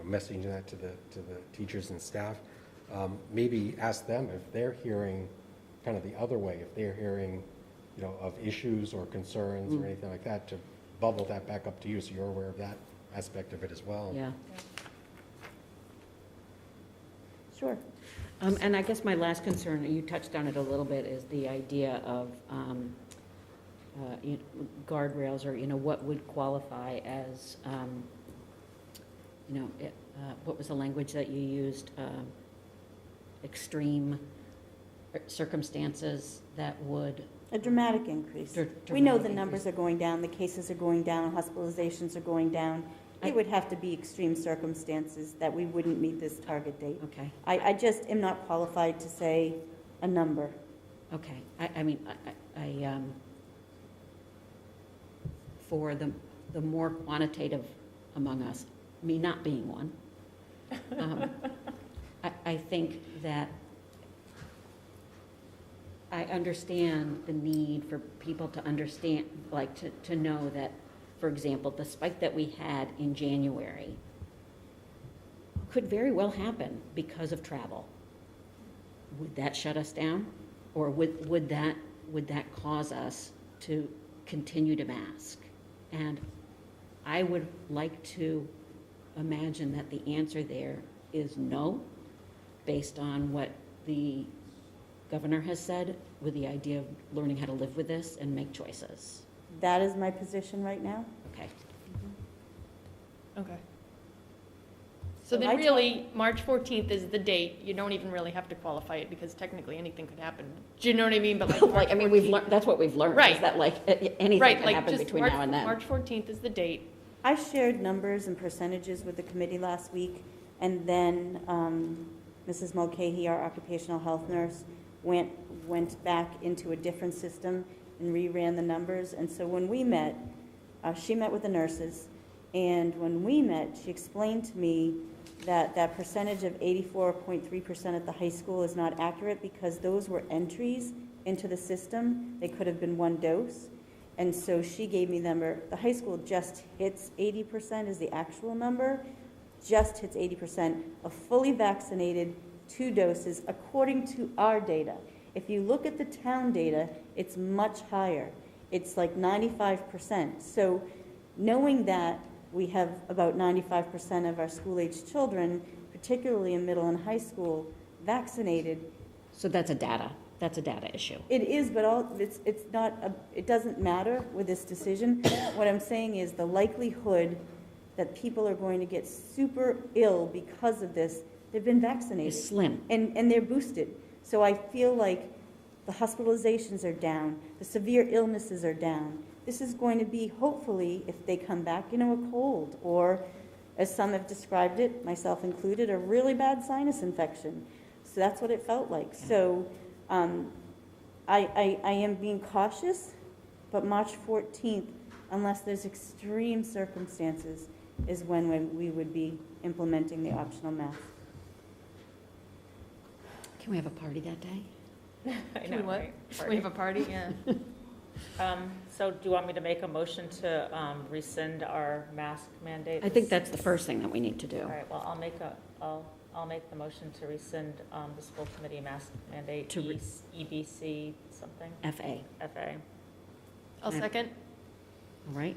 messaging that to the teachers and staff. Maybe ask them if they're hearing kind of the other way, if they're hearing, of issues or concerns or anything like that, to bubble that back up to you so you're aware of that aspect of it as well.
yeah.
Sure.
And I guess my last concern, you touched on it a little bit, is the idea of guardrails, or, what would qualify as, what was the language that you used? Extreme circumstances that would.
A dramatic increase. We know the numbers are going down, the cases are going down, hospitalizations are going down. It would have to be extreme circumstances that we wouldn't meet this target date.
Okay.
I just am not qualified to say a number.
Okay. I for the more quantitative among us, me not being one, I think that I understand the need for people to understand, like to know that, for example, the spike that we had in January could very well happen because of travel. Would that shut us down? Or would that cause us to continue to mask? And I would like to imagine that the answer there is no, based on what the governor has said, with the idea of learning how to live with this and make choices.
That is my position right now.
Okay.
Okay. So then really, March 14th is the date. You don't even really have to qualify it because technically anything could happen. Do you know what I mean? But
like, I mean, we've learned, that's what we've learned,
right?
Is that like anything
right,
can
like
happen
just
between
March,
now and then.
March 14th is the date.
I shared numbers and percentages with the committee last week, and then Mrs. Mulcahy, our occupational health nurse, went back into a different system and reran the numbers. And so when we met, she met with the nurses, and when we met, she explained to me that percentage of 84.3% at the high school is not accurate because those were entries into the system. They could have been one dose. And so she gave me the number. The high school just hits 80% is the actual number, just hits 80% of fully vaccinated 2 doses according to our data. If you look at the town data, it's much higher. It's like 95%. So knowing that we have about 95% of our school-aged children, particularly in middle and high school, vaccinated.
So that's a data issue.
It is, but it's not, it doesn't matter with this decision. What I'm saying is the likelihood that people are going to get super ill because of this, they've been vaccinated.
Is slim.
And they're boosted. So I feel like the hospitalizations are down, the severe illnesses are down. This is going to be, hopefully, if they come back, a cold, or as some have described it, myself included, a really bad sinus infection. So that's what it felt like. So I am being cautious, but March 14th, unless there's extreme circumstances, is when we would be implementing the optional mask.
Can we have a party that day?
I know, right?
We have a party, yeah.
So do you want me to make a motion to rescind our mask mandate?
I think that's the first thing that we need to do.
All right, well, I'll make the motion to rescind the school committee mask mandate,
To
EBC something?
FA.
FA.
I'll second.
All right.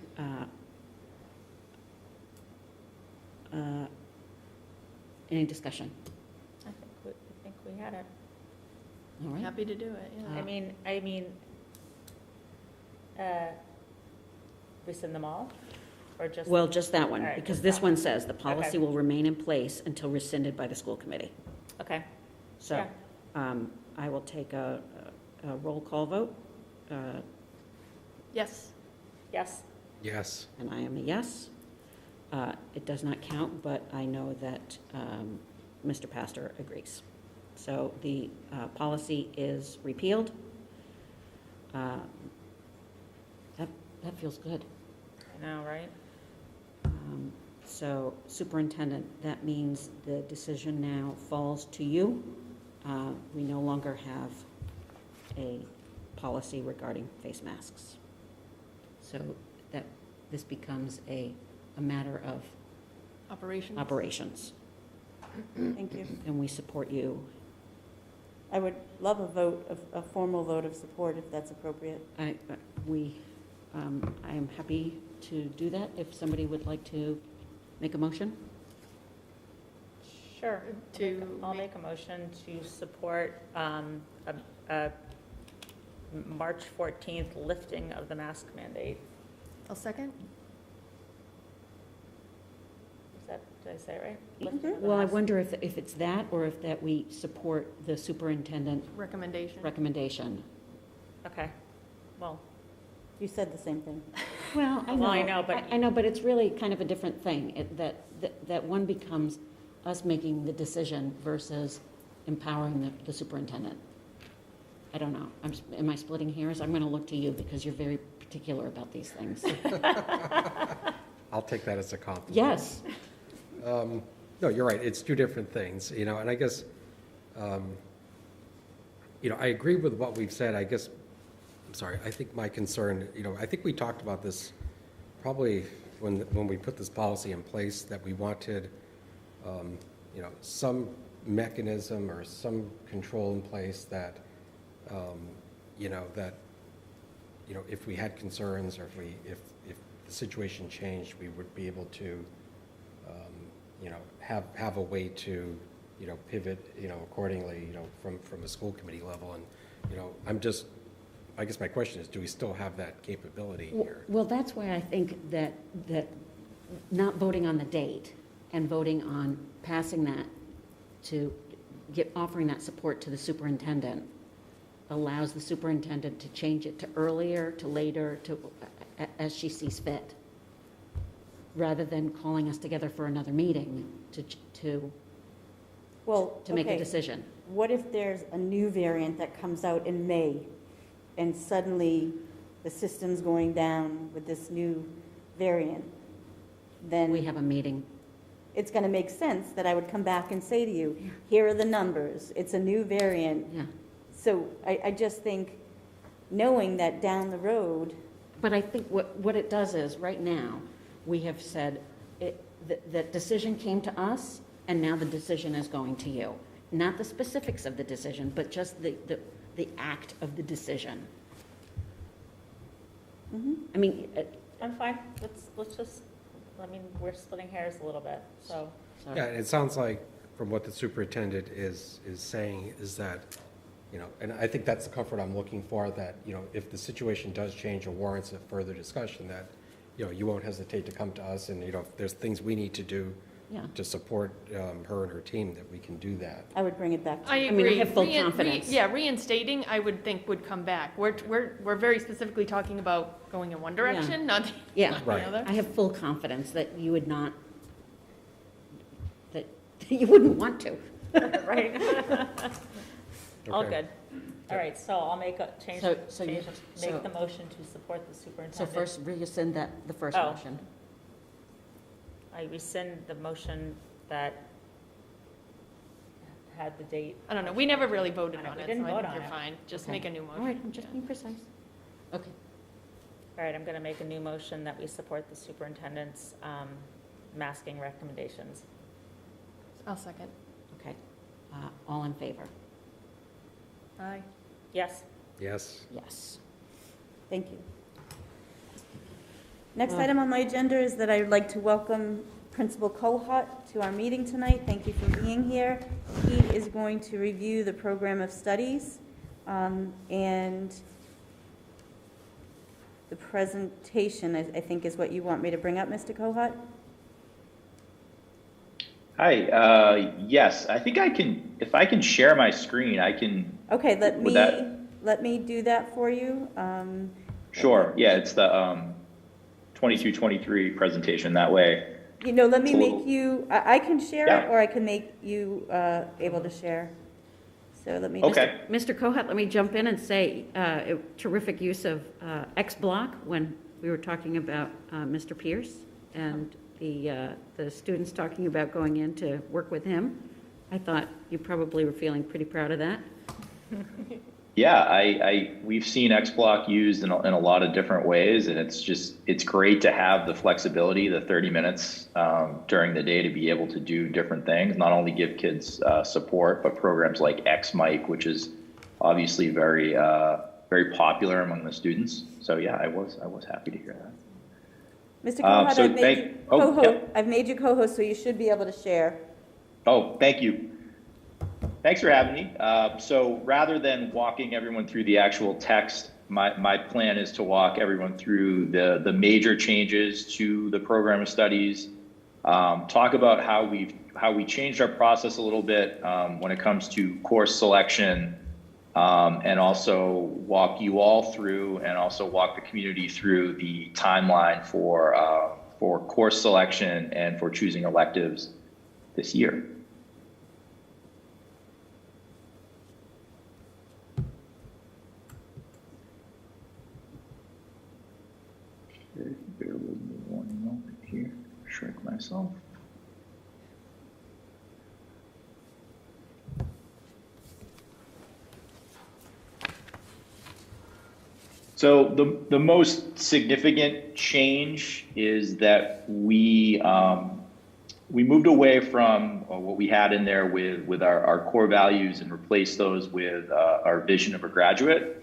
Any discussion?
I think we had it.
All right.
Happy to do it, yeah.
I mean, rescind them all? Or just?
Well, just that one,
All right,
because
just
this
that
one says the policy
Okay.
will remain in place until rescinded by the school committee.
Okay.
So I will take a roll call vote.
Yes.
Yes.
Yes.
And I am a yes. It does not count, but I know that Mr. Pastor agrees. So the policy is repealed. That feels good.
I know, right?
So Superintendent, that means the decision now falls to you. We no longer have a policy regarding face masks. So that this becomes a matter of operations.
Thank you.
And we support you.
I would love a formal vote of support if that's appropriate.
I am happy to do that if somebody would like to make a motion.
Sure. I'll
to
make a motion to support a March 14th lifting of the mask mandate.
I'll second.
Did I say it right? Lifting of the
Well, I
mask.
wonder if it's that, or if that we support the superintendent
Recommendation.
recommendation.
Okay, well,
You said the same thing.
Well, I know.
Well, I know, but-
I know, but it's really kind of a different thing, that one becomes us making the decision versus empowering the superintendent. I don't know. Am I splitting hairs? I'm going to look to you because you're very particular about these things.
I'll take that as a compliment.
Yes.
No, you're right. It's two different things, you know, and I guess, you know, I agree with what we've said. I guess, I'm sorry, I think my concern, you know, I think we talked about this probably when we put this policy in place, that we wanted, you know, some mechanism or some control in place that, you know, if we had concerns, or if the situation changed, we would be able to, you know, have a way to, you know, pivot, you know, accordingly, you know, from a school committee level. And, you know, I guess my question is, do we still have that capability here?
Well, that's why I think that not voting on the date and voting on passing that to offering that support to the superintendent allows the superintendent to change it to earlier, to later, as she sees fit, rather than calling us together for another meeting to make a
okay.
decision.
What if there's a new variant that comes out in May, and suddenly the system's going down with this new variant? Then
We have a meeting.
it's going to make sense that I would come back and say to you, here are the numbers, it's a new variant.
Yeah.
So I just think, knowing that down the road,
But I think what it does is, right now, we have said, that decision came to us, and now the decision is going to you. Not the specifics of the decision, but just the act of the decision. I mean,
I'm fine. Let's just, I mean, we're splitting hairs a little bit, so.
sorry.
Yeah, it sounds like from what the superintendent is saying is that, you know, and I think that's the comfort I'm looking for, that, you know, if the situation does change or warrants a further discussion, that, you know, you won't hesitate to come to us, and, you know, if there's things we need to do
Yeah.
to support her and her team, that we can do that.
I would bring it back to
I
you.
agree.
mean, I have full confidence.
Yeah, reinstating, I would think would come back. We're very specifically talking about going in one direction, not the
Yeah.
not
Right.
the other.
I have full confidence that you would not, that you wouldn't want to.
Right. All
Okay.
good. All right, so I'll make a change,
So
make
so-
the motion to support the
So
superintendent.
first, rescind the first
Oh.
motion.
I rescind the motion that had the date.
I don't know, we never really voted
I know,
on
we
it,
didn't
so I
vote
think
on
you're
it.
fine. Just
Okay.
make a new
All right,
motion.
I'm just being precise. Okay.
All right, I'm going to make a new motion that we support the superintendent's masking recommendations.
I'll second.
Okay. All in favor?
Aye.
Yes?
Yes.
Yes.
Thank you. Next item on my agenda is that I would like to welcome Principal Kohut to our meeting tonight. Thank you for being here. He is going to review the program of studies, and the presentation, I think, is what you want me to bring up, Mr. Kohut?
Hi, yes, I think I can, if I can share my screen, I can,
Okay,
Would that-
let me do that for you.
sure, yeah, it's the 22-23 presentation that way.
You know, let me
It's a
make
little-
you, I can share
Yeah.
it, or I can make you able to share. So let me just.
Okay,
Mr. Kohut, let me jump in and say, terrific use of X block when we were talking about Mr. Pierce and the students talking about going in to work with him. I thought you probably were feeling pretty proud of that.
yeah, we've seen XBlock used in a lot of different ways, and it's great to have the flexibility, the 30 minutes during the day to be able to do different things, not only give kids support, but programs like XMic, which is obviously very, very popular among the students. So yeah, I was happy to hear that.
Mr. Kohut,
so
I've made you
oh,
co-host,
yep.
I've made you co-host, so you should be able to share.
Oh, thank you. Thanks for having me. So rather than walking everyone through the actual text, my plan is to walk everyone through the major changes to the program of studies, talk about how we changed our process a little bit when it comes to course selection, and also walk you all through and also walk the community through the timeline for course selection and for choosing electives this year. Bear with me one moment here. Shrink myself. So the most significant change is that we moved away from what we had in there with our core values and replaced those with our vision of a graduate.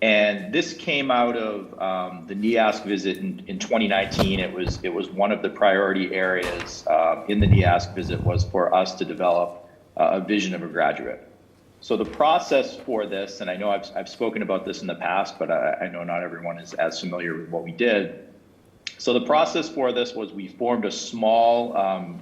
And this came out of the NEASC visit in 2019. It was one of the priority areas in the NEASC visit was for us to develop a vision of a graduate. So the process for this, and I know I've spoken about this in the past, but I know not everyone is as familiar with what we did. So the process for this was we formed a small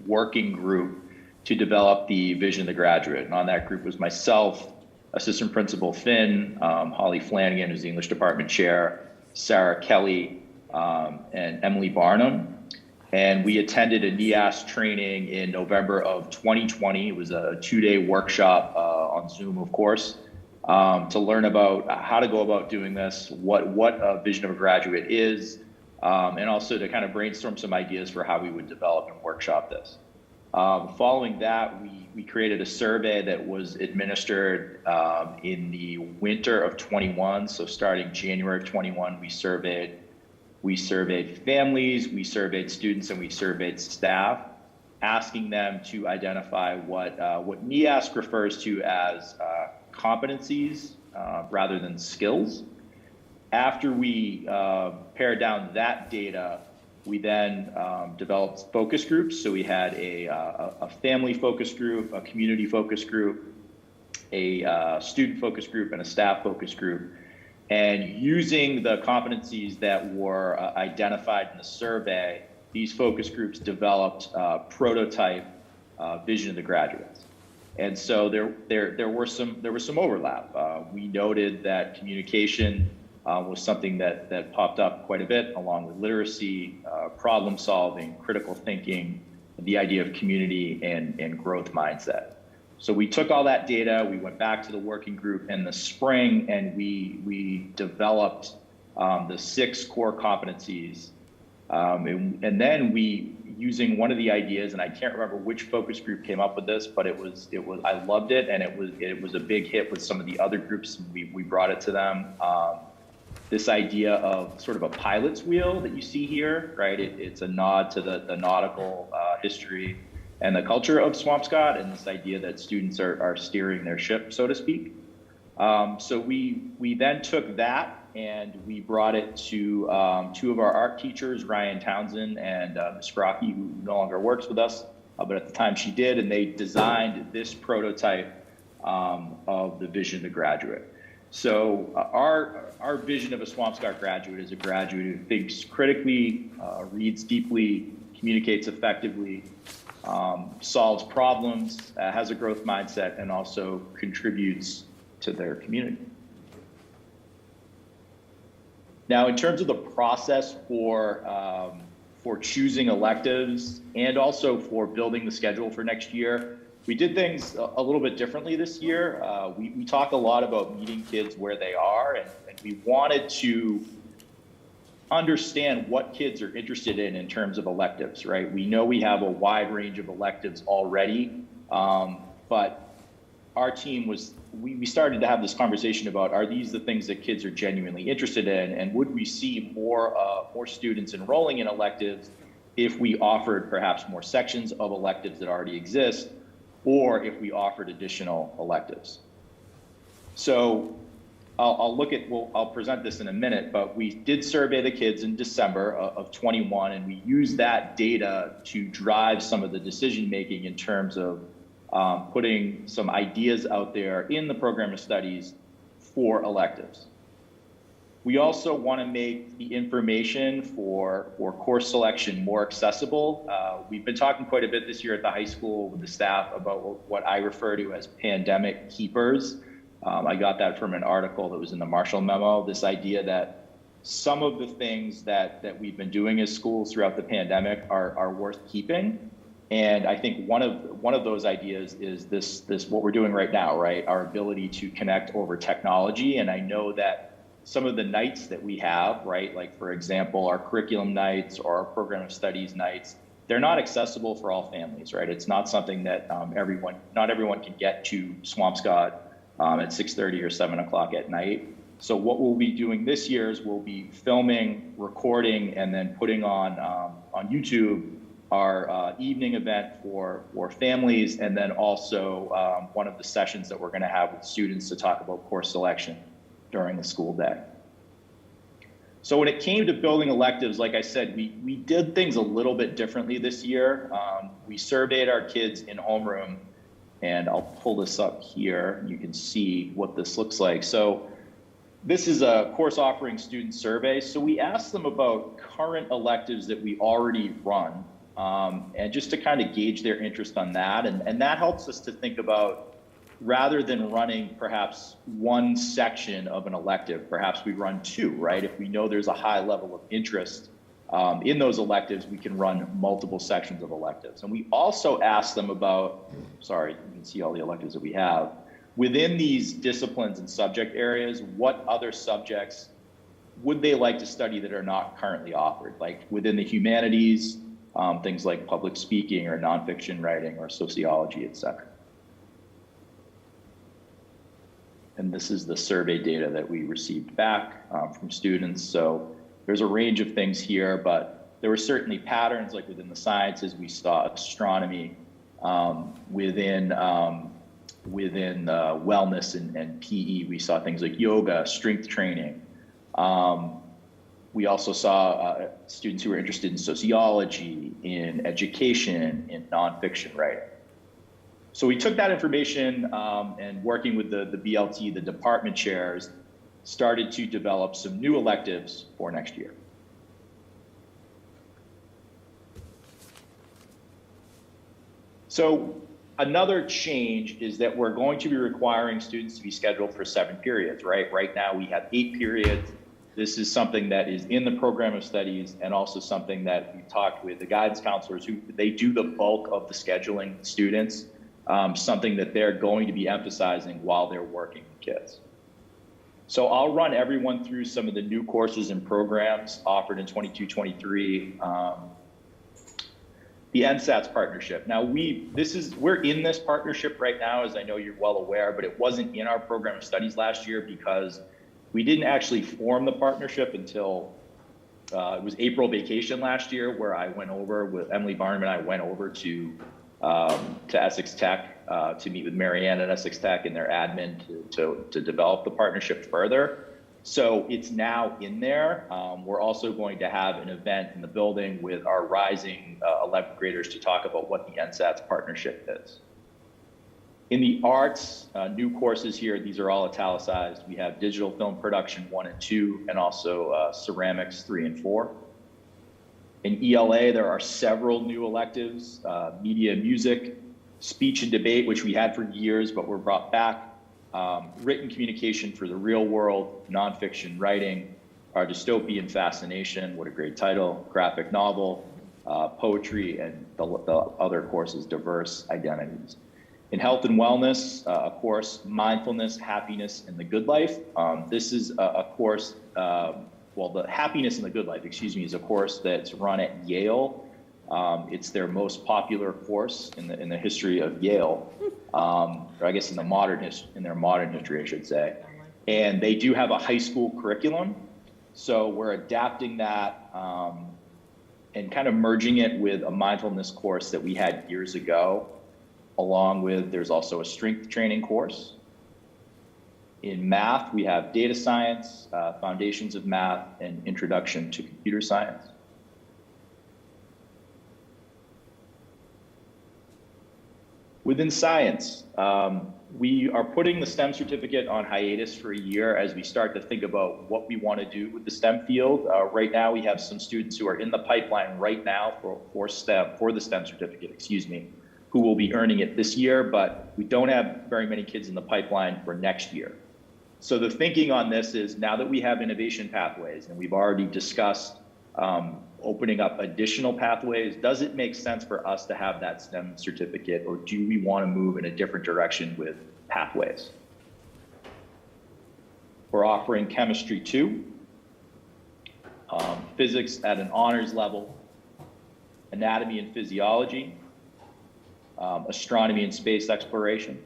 working group to develop the vision of the graduate. And on that group was myself, Assistant Principal Finn, Holly Flanagan, who's the English Department Chair, Sarah Kelly, and Emily Barnum. And we attended a NEASC training in November of 2020. It was a 2-day workshop on Zoom, of course, to learn about how to go about doing this, what a vision of a graduate is, and also to kind of brainstorm some ideas for how we would develop and workshop this. Following that, we created a survey that was administered in the winter of 21. So starting January of 21, we surveyed families, we surveyed students, and we surveyed staff, asking them to identify what NEASC refers to as competencies rather than skills. After we pared down that data, we then developed focus groups. So we had a family focus group, a community focus group, a student focus group, and a staff focus group. And using the competencies that were identified in the survey, these focus groups developed prototype vision of the graduates. And so there was some overlap. We noted that communication was something that popped up quite a bit, along with literacy, problem solving, critical thinking, the idea of community and growth mindset. So we took all that data, we went back to the working group in the spring, and we developed the 6 core competencies. And then we, using one of the ideas, and I can't remember which focus group came up with this, but it was I loved it, and it was a big hit with some of the other groups. We brought it to them. This idea of sort of a pilot's wheel that you see here, right? It's a nod to the nautical history and the culture of Swampscott, and this idea that students are steering their ship, so to speak. So we then took that and we brought it to 2 of our art teachers, Ryan Townsend and Ms. Frocky, who no longer works with us, but at the time she did, and they designed this prototype of the vision of the graduate. So our vision of a Swampscott graduate is a graduate who thinks critically, reads deeply, communicates effectively, solves problems, has a growth mindset, and also contributes to their community. Now, in terms of the process for choosing electives and also for building the schedule for next year, we did things a little bit differently this year. We talk a lot about meeting kids where they are, and we wanted to understand what kids are interested in terms of electives, right? We know we have a wide range of electives already, but our team we started to have this conversation about, are these the things that kids are genuinely interested in, and would we see more students enrolling in electives if we offered perhaps more sections of electives that already exist, or if we offered additional electives. So I'll present this in a minute, but we did survey the kids in December of 21, and we used that data to drive some of the decision-making in terms of putting some ideas out there in the program of studies for electives. We also want to make the information for course selection more accessible. We've been talking quite a bit this year at the high school with the staff about what I refer to as pandemic keepers. I got that from an article that was in the Marshall Memo, this idea that some of the things that we've been doing as schools throughout the pandemic are worth keeping. And I think one of those ideas is this what we're doing right now, right? Our ability to connect over technology. And I know that some of the nights that we have, right? Like for example, our curriculum nights or our program of studies nights, they're not accessible for all families, right? It's not something that not everyone can get to Swampscott at 6:30 or 7 o'clock at night. So what we'll be doing this year is we'll be filming, recording, and then putting on YouTube our evening event for families, and then also one of the sessions that we're going to have with students to talk about course selection during the school day. So when it came to building electives, like I said, we did things a little bit differently this year. We surveyed our kids in homeroom, and I'll pull this up here. You can see what this looks like. So this is a course offering student survey. So we asked them about current electives that we already run, and just to kind of gauge their interest on that. And that helps us to think about, rather than running perhaps one section of an elective, perhaps we run two, right? If we know there's a high level of interest in those electives, we can run multiple sections of electives. And we also asked them about, sorry, you can see all the electives that we have. Within these disciplines and subject areas, what other subjects would they like to study that are not currently offered? Like within the humanities, things like public speaking or nonfiction writing or sociology, et cetera. And this is the survey data that we received back from students. So there's a range of things here, but there were certainly patterns, like within the sciences, we saw astronomy, within wellness and PE, we saw things like yoga, strength training. We also saw students who were interested in sociology, in education, in nonfiction writing. So we took that information and working with the BLT, the department chairs, started to develop some new electives for next year. So another change is that we're going to be requiring students to be scheduled for 7 periods, right? Right now we have 8 periods. This is something that is in the program of studies, and also something that we talked with the guidance counselors who they do the bulk of the scheduling students. Something that they're going to be emphasizing while they're working with kids. So I'll run everyone through some of the new courses and programs offered in 22-23. The NSATS partnership. Now we're in this partnership right now, as I know you're well aware, but it wasn't in our program of studies last year because we didn't actually form the partnership until it was April vacation last year, where I went over with Emily Barnum, and I went over to Essex Tech to meet with Marianne at Essex Tech and their admin to develop the partnership further. So it's now in there. We're also going to have an event in the building with our rising 11th graders to talk about what the NSATS partnership is. In the arts, new courses here, these are all italicized. We have digital film production 1 and 2, and also ceramics 3 and 4. In ELA, there are several new electives, media and music, speech and debate, which we had for years, but were brought back, written communication for the real world, nonfiction writing, our dystopian fascination, what a great title, graphic novel, poetry, and the other courses, diverse identities. In health and wellness, a course, mindfulness, happiness, and the good life. This is a course, the happiness and the good life, is a course that's run at Yale. It's their most popular course in the history of Yale, or I guess in their modern history, I should say. And they do have a high school curriculum, so we're adapting that and kind of merging it with a mindfulness course that we had years ago, along with there's also a strength training course. In math, we have data science, foundations of math, and introduction to computer science. Within science, we are putting the STEM certificate on hiatus for a year as we start to think about what we want to do with the STEM field. Right now, we have some students who are in the pipeline right now for the STEM certificate, who will be earning it this year, but we don't have very many kids in the pipeline for next year. So the thinking on this is, now that we have innovation pathways and we've already discussed opening up additional pathways, does it make sense for us to have that STEM certificate, or do we want to move in a different direction with pathways? We're offering chemistry 2, physics at an honors level, anatomy and physiology, astronomy and space exploration.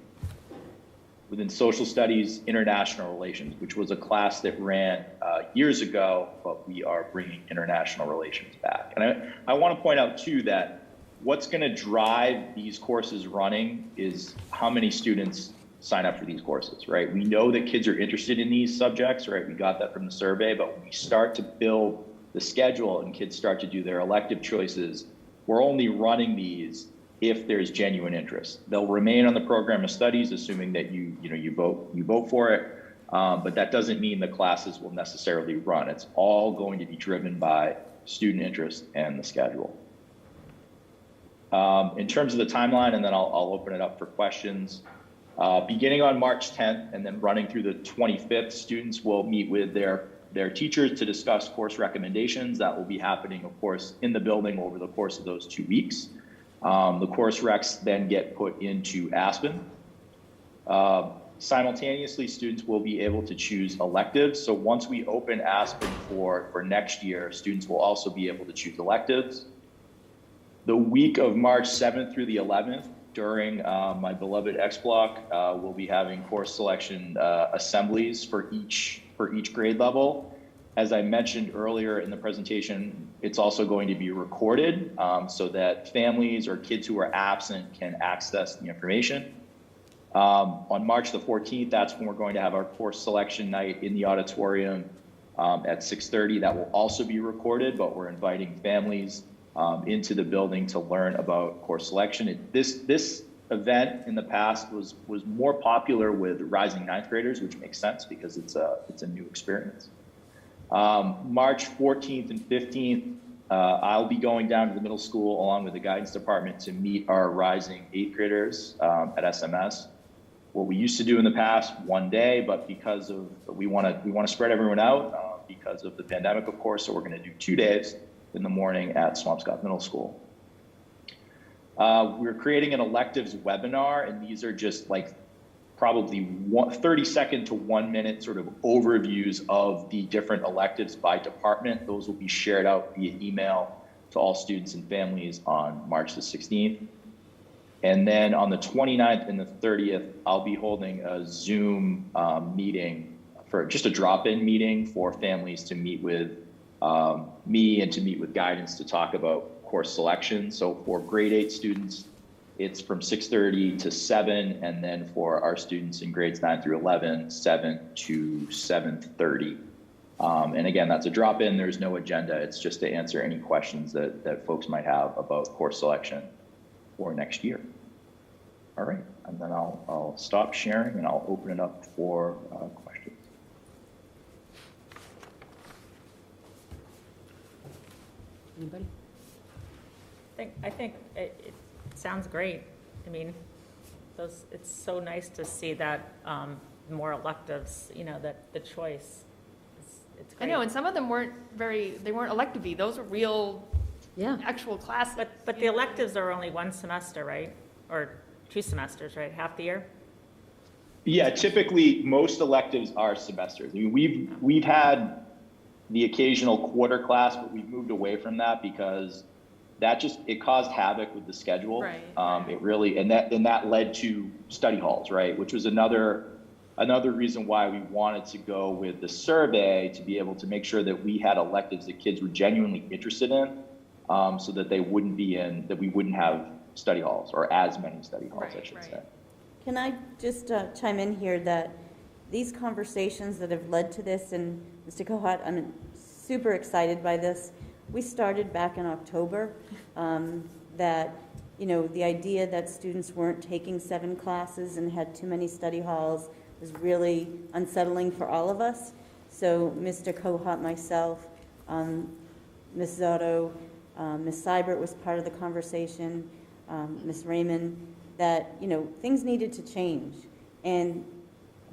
Within social studies, international relations, which was a class that ran years ago, but we are bringing international relations back. And I want to point out too that what's going to drive these courses running is how many students sign up for these courses, right? We know that kids are interested in these subjects, right? We got that from the survey, but when we start to build the schedule and kids start to do their elective choices, we're only running these if there's genuine interest. They'll remain on the program of studies, assuming that you vote for it, but that doesn't mean the classes will necessarily run. It's all going to be driven by student interest and the schedule. In terms of the timeline, and then I'll open it up for questions. Beginning on March 10th and then running through the 25th, students will meet with their teachers to discuss course recommendations. That will be happening, of course, in the building over the course of those 2 weeks. The course recs then get put into Aspen. Simultaneously, students will be able to choose electives. So once we open Aspen for next year, students will also be able to choose electives. The week of March 7th through the 11th, during my beloved X block, we'll be having course selection assemblies for each grade level. As I mentioned earlier in the presentation, it's also going to be recorded so that families or kids who are absent can access the information. On March the 14th, that's when we're going to have our course selection night in the auditorium at 6:30. That will also be recorded, but we're inviting families into the building to learn about course selection. This event in the past was more popular with rising ninth graders, which makes sense because it's a new experience. March 14th and 15th, I'll be going down to the middle school along with the guidance department to meet our rising 8th graders at SMS. What we used to do in the past, one day, but because of we want to spread everyone out because of the pandemic, of course. So we're going to do 2 days in the morning at Swampscott Middle School. We're creating an electives webinar, and these are just like probably 30-second to 1 minute sort of overviews of the different electives by department. Those will be shared out via email to all students and families on March the 16th. And then on the 29th and the 30th, I'll be holding a Zoom meeting for just a drop-in meeting for families to meet with me and to meet with guidance to talk about course selection. So for grade 8 students, it's from 6:30 to 7, and then for our students in grades 9 through 11, 7 to 7:30. And again, that's a drop-in. There's no agenda. It's just to answer any questions that folks might have about course selection for next year. All right, and then I'll stop sharing and I'll open it up for questions.
Anybody?
I think it sounds great. I mean, it's so nice to see that more electives, that the choice, it's great.
I know, and some of them weren't elective-y. Those were real, actual classes.
But the electives are only 1 semester, right? Or 2 semesters, right? Half the year?
Yeah, typically most electives are semesters. I mean, we've had the occasional quarter class, but we've moved away from that because it caused havoc with the schedule.
Right.
It really, and that led to study halls, right? Which was another reason why we wanted to go with the survey, to be able to make sure that we had electives that kids were genuinely interested in, so that we wouldn't have study halls, or as many study halls, I should say.
Can I just chime in here that these conversations that have led to this, and Mr. Kohat, I'm super excited by this. We started back in October, that, you know, the idea that students weren't taking 7 classes and had too many study halls was really unsettling for all of us. So Mr. Kohat, myself, Ms. Zotto, Ms. Seibert was part of the conversation, Ms. Raymond, that, you know, things needed to change. And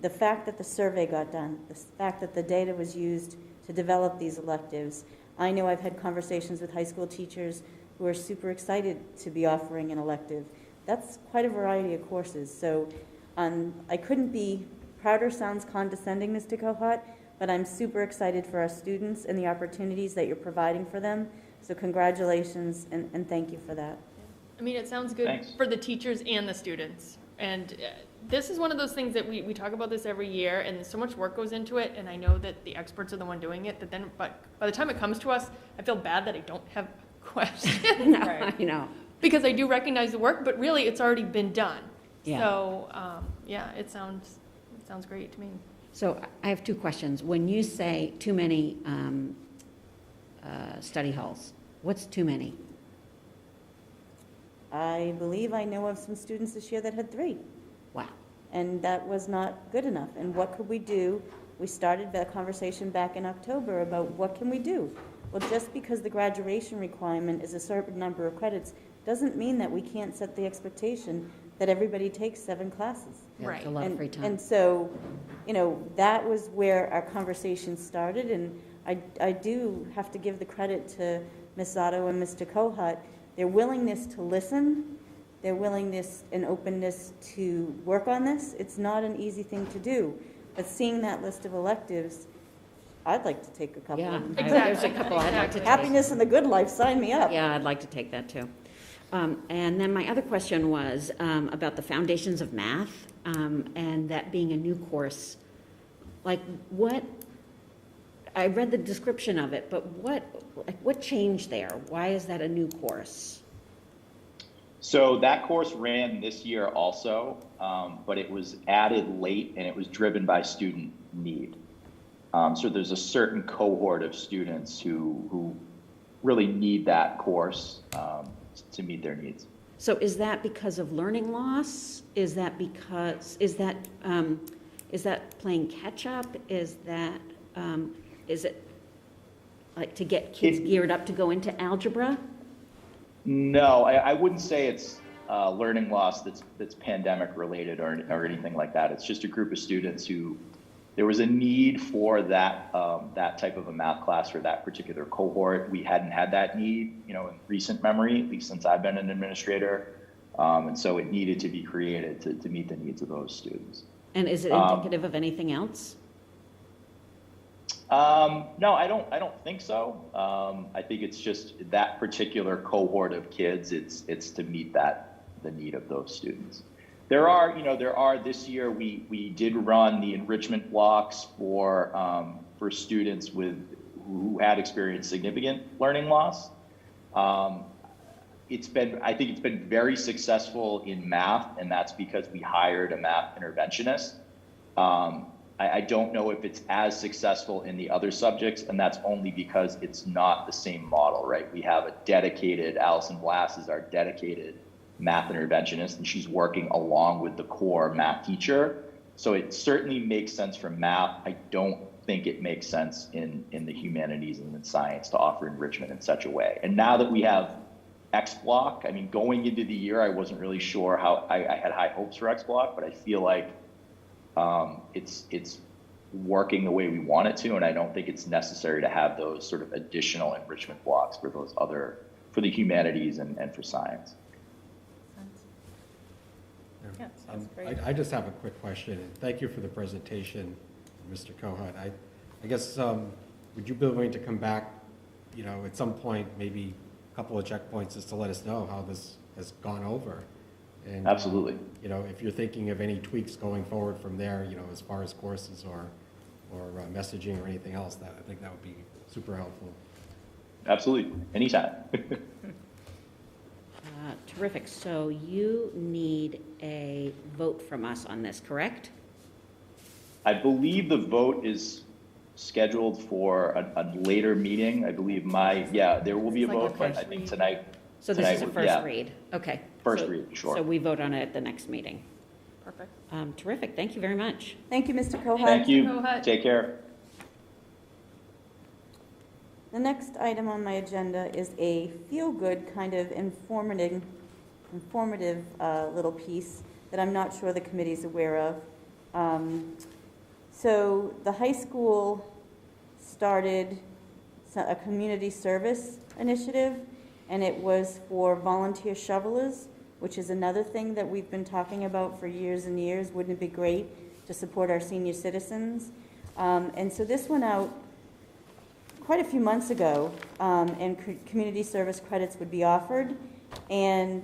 the fact that the survey got done, the fact that the data was used to develop these electives, I know I've had conversations with high school teachers who are super excited to be offering an elective. That's quite a variety of courses. So I couldn't be prouder, sounds condescending, Mr. Kohat, but I'm super excited for our students and the opportunities that you're providing for them. So congratulations and thank you for that.
I mean, it sounds good for the teachers and the students. And this is one of those things that we talk about this every year, and so much work goes into it, and I know that the experts are the one doing it, but by the time it comes to us, I feel bad that I don't have questions.
No, I know.
Because I do recognize the work, but really it's already been done.
Yeah.
So, yeah, it sounds great to me.
So I have 2 questions. When you say too many study halls, what's too many?
I believe I know of some students this year that had 3.
Wow.
And that was not good enough. And what could we do? We started that conversation back in October about what can we do? Well, just because the graduation requirement is a certain number of credits doesn't mean that we can't set the expectation that everybody takes 7 classes.
Yeah, right. It's a lot of free time.
And so, you know, that was where our conversation started. And I do have to give the credit to Ms. Zotto and Mr. Kohat. Their willingness to listen, their willingness and openness to work on this. It's not an easy thing to do. But seeing that list of electives, I'd like to take a couple of them.
Exactly. There's a couple I'd like to take.
Happiness and the good life, sign me up.
Yeah, I'd like to take that too. And then my other question was about the foundations of math and that being a new course. Like what, I read the description of it, but what changed there? Why is that a new course?
So that course ran this year also, but it was added late and it was driven by student need. So there's a certain cohort of students who really need that course to meet their needs.
So is that because of learning loss? Is that playing catch up? Is it like to get kids geared up to go into algebra?
No, I wouldn't say it's learning loss that's pandemic related or anything like that. It's just a group of students who there was a need for that type of a math class for that particular cohort. We hadn't had that need, in recent memory, at least since I've been an administrator, and so it needed to be created to meet the needs of those students.
And is it indicative of anything else?
No, I don't think so. I think it's just that particular cohort of kids. It's to meet the need of those students. There are this year we did run the enrichment blocks for students who had experienced significant learning loss. I think it's been very successful in math, and that's because we hired a math interventionist. I don't know if it's as successful in the other subjects, and that's only because it's not the same model, right? We have a dedicated, Allison Blass is our dedicated math interventionist, and she's working along with the core math teacher. So it certainly makes sense for math. I don't think it makes sense in the humanities and in science to offer enrichment in such a way. And now that we have X Block, I mean, going into the year, I wasn't really sure how I had high hopes for X Block, but I feel like it's working the way we want it to, and I don't think it's necessary to have those sort of additional enrichment blocks for the humanities and for science.
Yeah, sounds great.
I just have a quick question, and thank you for the presentation, Mr. Kohat. I guess, would you be willing to come back, at some point, maybe a couple of checkpoints just to let us know how this has gone over? And,
absolutely.
If you're thinking of any tweaks going forward from there, as far as courses or messaging or anything else, I think that would be super helpful.
Absolutely, anytime.
Terrific. So you need a vote from us on this, correct?
I believe the vote is scheduled for a later meeting. I believe there will be a
It's like a
vote, but I
first
think
read.
tonight.
So this is a
tonight,
first read, okay.
First
So-
read, sure.
So we vote on it at the next meeting.
Perfect.
Terrific, thank you very much.
Thank you, Mr. Kohut.
Thank you.
Kohut.
Take care.
The next item on my agenda is a feel-good kind of informative little piece that I'm not sure the committee's aware of. So the high school started a community service initiative, and it was for volunteer shovelers, which is another thing that we've been talking about for years and years. Wouldn't it be great to support our senior citizens? And so this went out quite a few months ago, and community service credits would be offered. And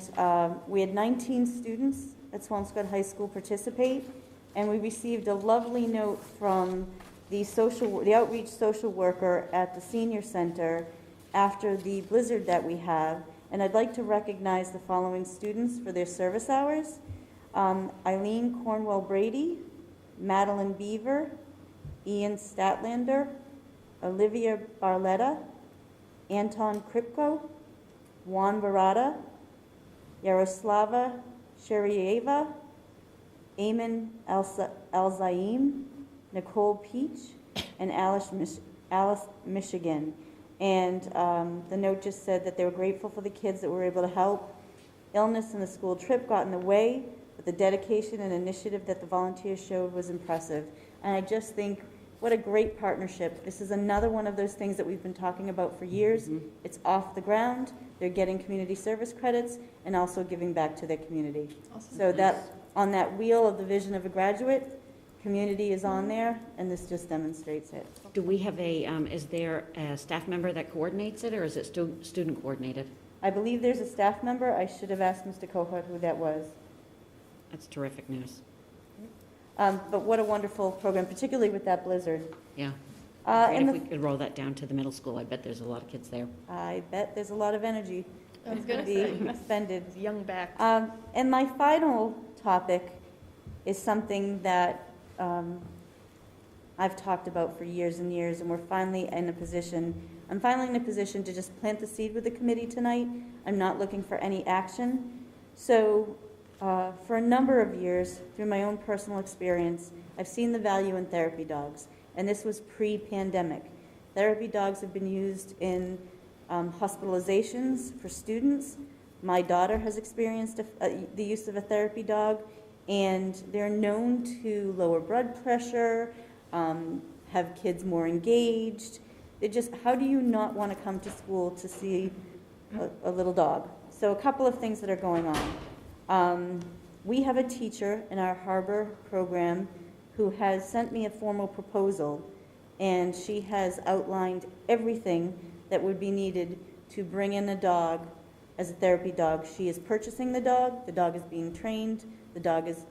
we had 19 students at Swampscott High School participate, and we received a lovely note from the outreach social worker at the senior center after the blizzard that we have. And I'd like to recognize the following students for their service hours: Eileen Cornwell Brady, Madeline Beaver, Ian Statlander, Olivia Barletta, Anton Kripko, Juan Barada, Yaroslava Sherieva, Eamon Al-Zaim, Nicole Peach, and Alice Michigan. And the note just said that they were grateful for the kids that were able to help. Illness and the school trip got in the way, but the dedication and initiative that the volunteers showed was impressive. And I just think, what a great partnership. This is another one of those things that we've been talking about for years. Mm-hmm. It's off the ground. They're getting community service credits and also giving back to their community. Awesome. So that on that wheel of the vision of a graduate, community is on there, and this just demonstrates it.
Do we have is there a staff member that coordinates it, or is it student coordinated?
I believe there's a staff member. I should have asked Mr. Kohut who that was.
That's terrific news.
But what a wonderful program, particularly with that blizzard.
Yeah.
And
if we could roll that down to the middle school, I bet there's a lot of kids there.
I bet there's a lot of energy
I was
going to be expended.
Young back.
And my final topic is something that I've talked about for years and years, and I'm finally in a position to just plant the seed with the committee tonight. I'm not looking for any action. So for a number of years, through my own personal experience, I've seen the value in therapy dogs, and this was pre-pandemic. Therapy dogs have been used in hospitalizations for students. My daughter has experienced the use of a therapy dog, and they're known to lower blood pressure, have kids more engaged. How do you not want to come to school to see a little dog? So a couple of things that are going on. We have a teacher in our Harbor program who has sent me a formal proposal, and she has outlined everything that would be needed to bring in a dog as a therapy dog. She is purchasing the dog is being trained, the dog is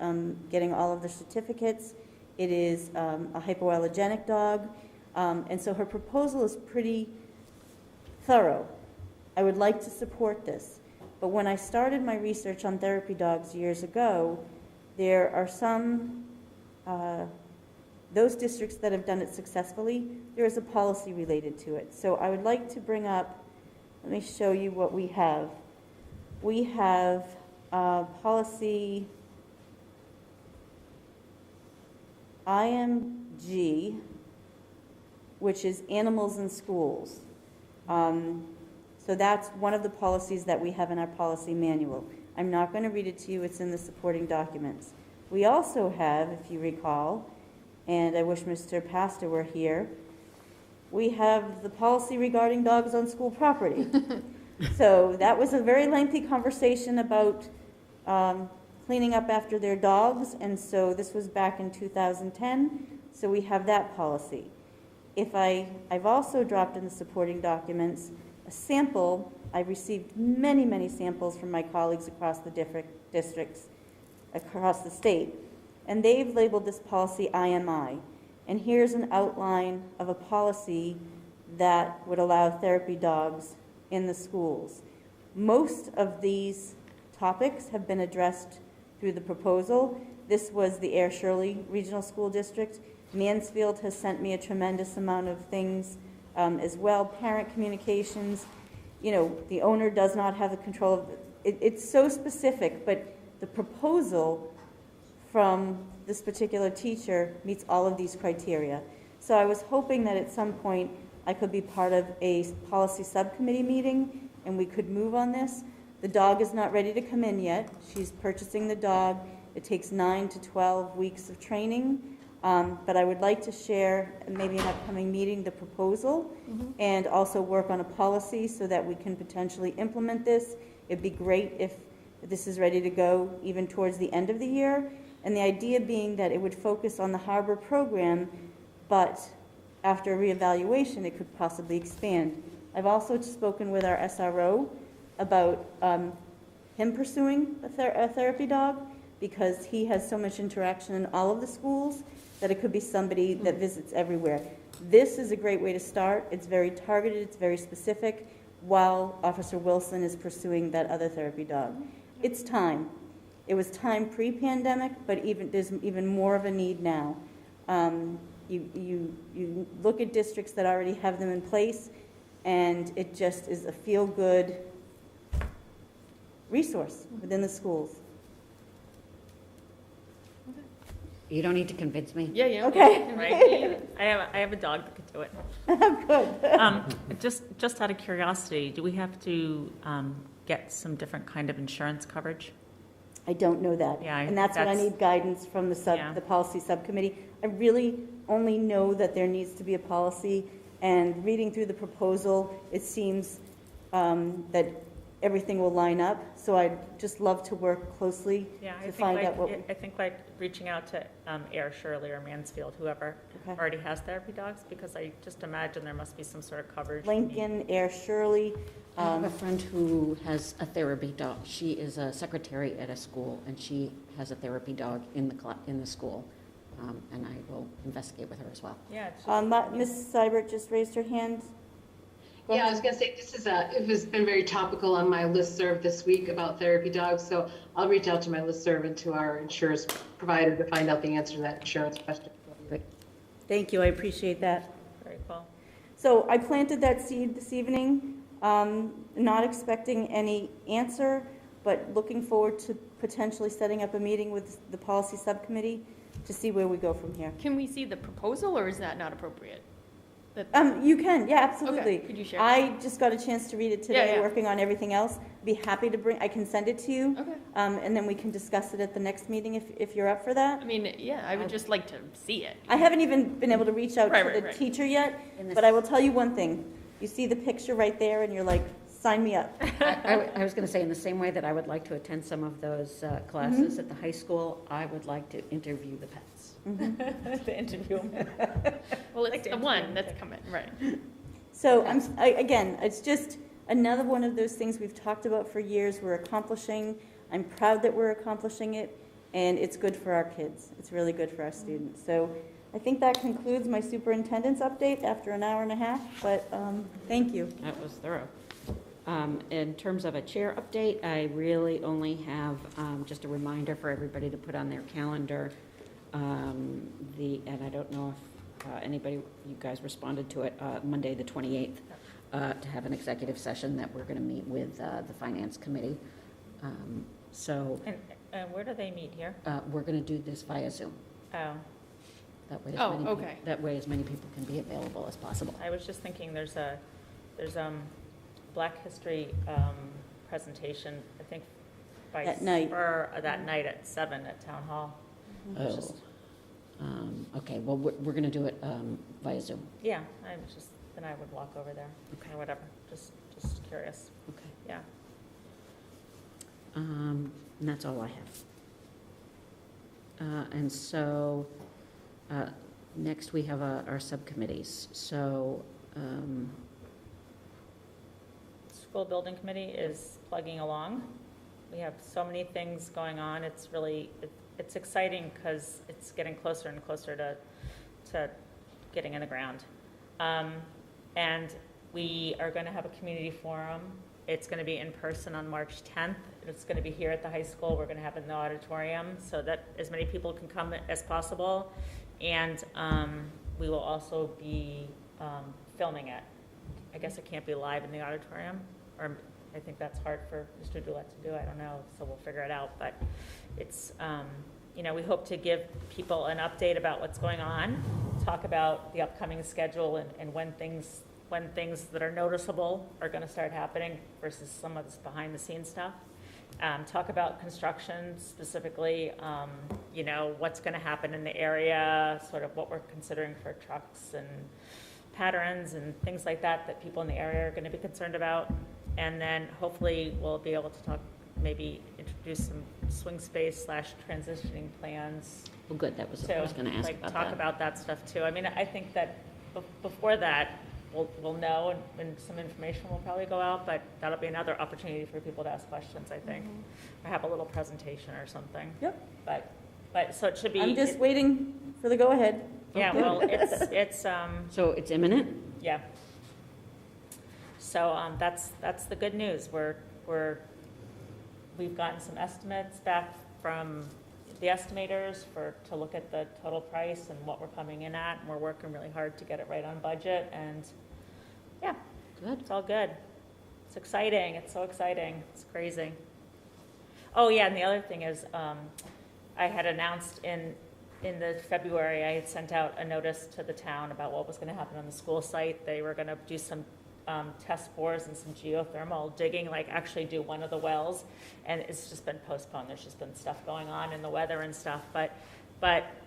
getting all of the certificates. It is a hypoallergenic dog, and so her proposal is pretty thorough. I would like to support this, but when I started my research on therapy dogs years ago, there are some, those districts that have done it successfully, there is a policy related to it. So I would like to bring up, let me show you what we have. We have policy IMG, which is animals in schools. So that's one of the policies that we have in our policy manual. I'm not going to read it to you, it's in the supporting documents. We also have, if you recall, and I wish Mr. Pastor were here, we have the policy regarding dogs on school property. So that was a very lengthy conversation about cleaning up after their dogs, and so this was back in 2010, so we have that policy. I've also dropped in the supporting documents a sample. I've received many, many samples from my colleagues across the different districts across the state, and they've labeled this policy IMI. And here's an outline of a policy that would allow therapy dogs in the schools. Most of these topics have been addressed through the proposal. This was the Air Shirley Regional School District. Mansfield has sent me a tremendous amount of things as well. Parent communications, you know, the owner does not have the control of it. It's so specific, but the proposal from this particular teacher meets all of these criteria. So I was hoping that at some point I could be part of a policy subcommittee meeting and we could move on this. The dog is not ready to come in yet. She's purchasing the dog. It takes 9 to 12 weeks of training. But I would like to share, maybe in an upcoming meeting, the proposal and also work on a policy so that we can potentially implement this. It'd be great if this is ready to go even towards the end of the year. And the idea being that it would focus on the harbor program, but after reevaluation, it could possibly expand. I've also spoken with our SRO about him pursuing a therapy dog because he has so much interaction in all of the schools that it could be somebody that visits everywhere. This is a great way to start. It's very targeted, it's very specific, while Officer Wilson is pursuing that other therapy dog. It's time. It was time pre-pandemic, but there's even more of a need now. You look at districts that already have them in place, and it just is a feel-good resource within the schools.
You don't need to convince me.
Yeah.
Okay.
Right. I have a dog that could do it.
Good.
Just out of curiosity, do we have to get some different kind of insurance coverage?
I don't know that.
Yeah,
and that's what I need guidance from the policy subcommittee. I really only know that there needs to be a policy, and reading through the proposal, it seems that everything will line up. So I'd just love to work closely to find out what.
I think like reaching out to Air Shirley or Mansfield, whoever already has therapy dogs, because I just imagine there must be some sort of coverage.
Lincoln, Air Shirley.
I have a friend who has a therapy dog. She is a secretary at a school, and she has a therapy dog in the school. And I will investigate with her as well.
Yeah.
Ms. Seibert just raised her hand.
Yeah, I was going to say, it has been very topical on my listserv this week about therapy dogs, so I'll reach out to my listserv and to our insurance provider to find out the answer to that insurance question.
Great. Thank you, I appreciate that.
Very cool.
So I planted that seed this evening, not expecting any answer, but looking forward to potentially setting up a meeting with the policy subcommittee to see where we go from here.
Can we see the proposal, or is that not appropriate?
You can, yeah, absolutely.
Okay. Could you share?
I just got a chance to read it today,
Yeah.
working on everything else. Be happy to I can send it to you.
Okay.
And then we can discuss it at the next meeting if you're up for that.
I mean, yeah, I would just like to see it.
I haven't even been able to reach out to the
Right.
teacher yet, but I will tell you one thing. You see the picture right there and you're like, sign me up.
I was going to say, in the same way that I would like to attend some of those classes at the high school, I would like to interview the pets.
To interview them.
Well, it's the one that's coming, right.
So again, it's just another one of those things we've talked about for years. We're accomplishing. I'm proud that we're accomplishing it, and it's good for our kids. It's really good for our students. So I think that concludes my superintendent's update after an hour and a half, but thank you.
That was thorough. In terms of a chair update, I really only have just a reminder for everybody to put on their calendar and I don't know if you guys responded to it, Monday the 28th, to have an executive session that we're going to meet with the Finance Committee.
And where do they meet here?
We're going to do this via Zoom.
Oh.
That way as many people can be available as possible.
I was just thinking there's Black History presentation, I think, by
that night
at 7 at Town Hall.
Okay. Well, we're going to do it via Zoom.
Yeah, then I would walk over there or whatever. Just curious.
Okay.
Yeah.
And that's all I have. And so next we have our subcommittees. So
School Building Committee is plugging along. We have so many things going on. It's really it's exciting because it's getting closer and closer to getting in the ground. And we are going to have a community forum It's going to be in person on March 10th. It's going to be here at the high school. We're going to have it in the auditorium so that as many people can come as possible. And we will also be filming it. I guess it can't be live in the auditorium, or I think that's hard for Mr. Dulett to do. I don't know, so we'll figure it out. But it's, you know, we hope to give people an update about what's going on, talk about the upcoming schedule and when things that are noticeable are going to start happening versus some of this behind the scenes stuff. Talk about construction specifically, you know, what's going to happen in the area, sort of what we're considering for trucks and patterns and things like that that people in the area are going to be concerned about. And then hopefully we'll be able to talk, maybe introduce some swing space / transitioning plans.
Well, good, that was what I was going to ask about
Talk
that.
about that stuff too. I mean, I think that before that, we'll know, and some information will probably go out, but that'll be another opportunity for people to ask questions, I think. Or have a little presentation or something.
Yep.
But so it should be.
I'm just waiting for the go-ahead.
Yeah,
Okay.
well, it's
So it's imminent?
yeah. So that's the good news. We've gotten some estimates back from the estimators to look at the total price and what we're coming in at, and we're working really hard to get it right on budget, and yeah,
Good.
it's all good. It's exciting. It's so exciting. It's crazy. Oh yeah, and the other thing is, I had announced in the February, I had sent out a notice to the town about what was going to happen on the school site. They were going to do some test bores and some geothermal digging, like actually do one of the wells, and it's just been postponed. There's just been stuff going on in the weather and stuff, but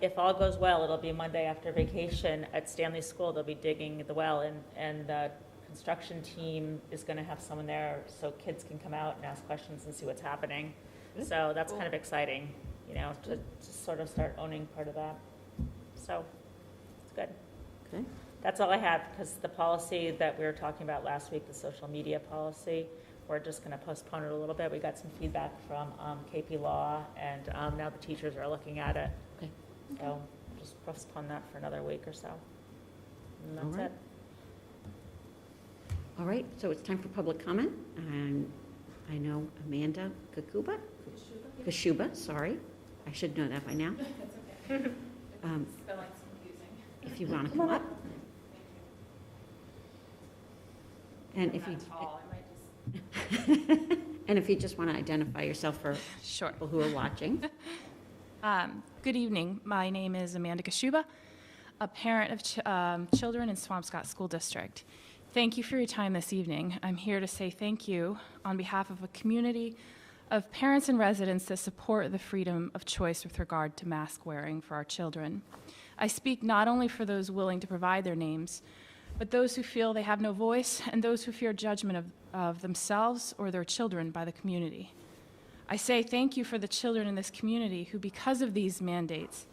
if all goes well, it'll be Monday after vacation at Stanley School. They'll be digging the well, and the construction team is going to have someone there so kids can come out and ask questions and see what's happening. So that's kind of exciting, you know, to sort of start owning part of that. So it's good.
Okay.
That's all I have, because the policy that we were talking about last week, the social media policy, we're just going to postpone it a little bit. We got some feedback from KP Law, and now the teachers are looking at it.
Okay.
So just postpone that for another week or so. And that's
All right.
it.
All right, so it's time for public comment. And I know Amanda Kashuba, sorry. I should know that by now.
That's okay.
Um,
Spelling's confusing.
If you want to come up. And if you, and if you just want to identify yourself for
Sure.
people who are watching.
Good evening. My name is Amanda Kashuba, a parent of children in Swampscott School District. Thank you for your time this evening. I'm here to say thank you on behalf of a community of parents and residents that support the freedom of choice with regard to mask wearing for our children. I speak not only for those willing to provide their names, but those who feel they have no voice and those who fear judgment of themselves or their children by the community. I say thank you for the children in this community who, because of these mandates,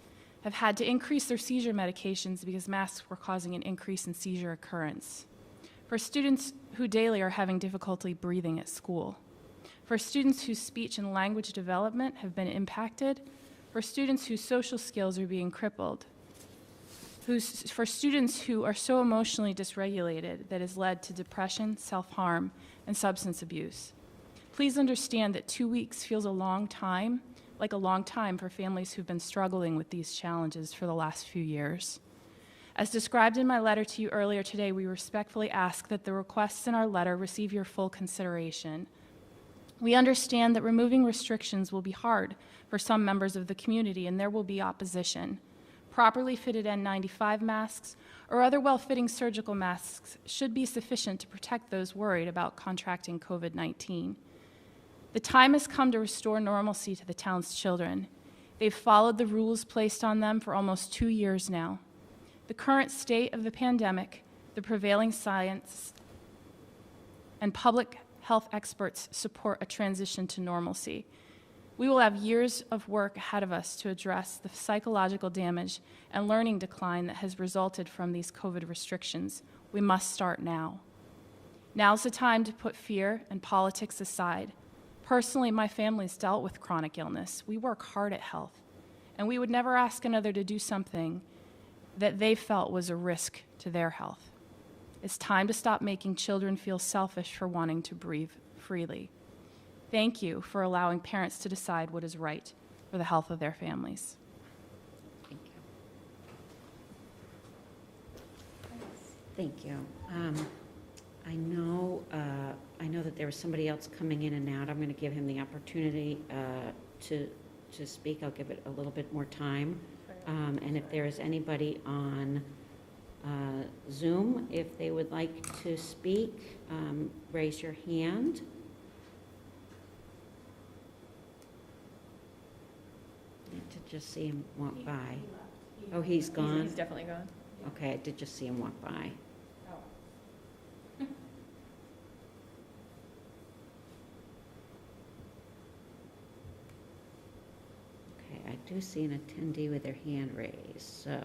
have had to increase their seizure medications because masks were causing an increase in seizure occurrence. For students who daily are having difficulty breathing at school. For students whose speech and language development have been impacted. For students whose social skills are being crippled. For students who are so emotionally dysregulated that has led to depression, self-harm, and substance abuse. Please understand that 2 weeks feels a long time, like a long time for families who've been struggling with these challenges for the last few years. As described in my letter to you earlier today, we respectfully ask that the requests in our letter receive your full consideration. We understand that removing restrictions will be hard for some members of the community, and there will be opposition. Properly fitted N95 masks or other well-fitting surgical masks should be sufficient to protect those worried about contracting COVID-19. The time has come to restore normalcy to the town's children. They've followed the rules placed on them for almost 2 years now. The current state of the pandemic, the prevailing science, and public health experts support a transition to normalcy. We will have years of work ahead of us to address the psychological damage and learning decline that has resulted from these COVID restrictions. We must start now. Now's the time to put fear and politics aside. Personally, my family's dealt with chronic illness. We work hard at health, and we would never ask another to do something that they felt was a risk to their health. It's time to stop making children feel selfish for wanting to breathe freely. Thank you for allowing parents to decide what is right for the health of their families.
Thank you. I know that there was somebody else coming in and out. I'm going to give him the opportunity to speak. I'll give it a little bit more time. And if there is anybody on Zoom, if they would like to speak, raise your hand. I need to just see him walk by. Oh, he's gone?
He's definitely gone.
Okay, I did just see him walk by. Okay, I do see an attendee with their hand raised, so.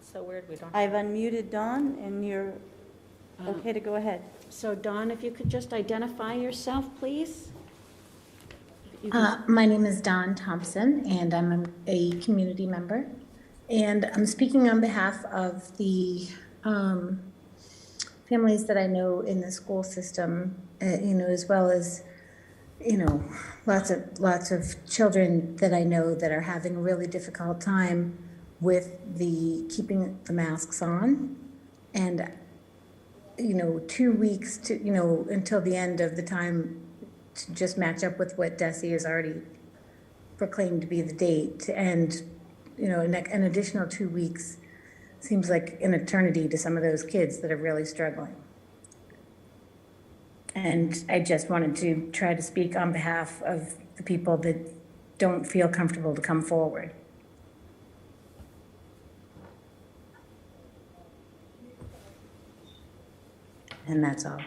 So weird, we don't.
I've unmuted Dawn, and you're okay to go ahead.
So Dawn, if you could just identify yourself, please?
My name is Dawn Thompson, and I'm a community member. And I'm speaking on behalf of the families that I know in the school system, as well as, lots of children that I know that are having a really difficult time with keeping the masks on. And, 2 weeks until the end of the time to just match up with what Desi has already proclaimed to be the date. And, an additional 2 weeks seems like an eternity to some of those kids that are really struggling. And I just wanted to try to speak on behalf of the people that don't feel comfortable to come forward. And that's all.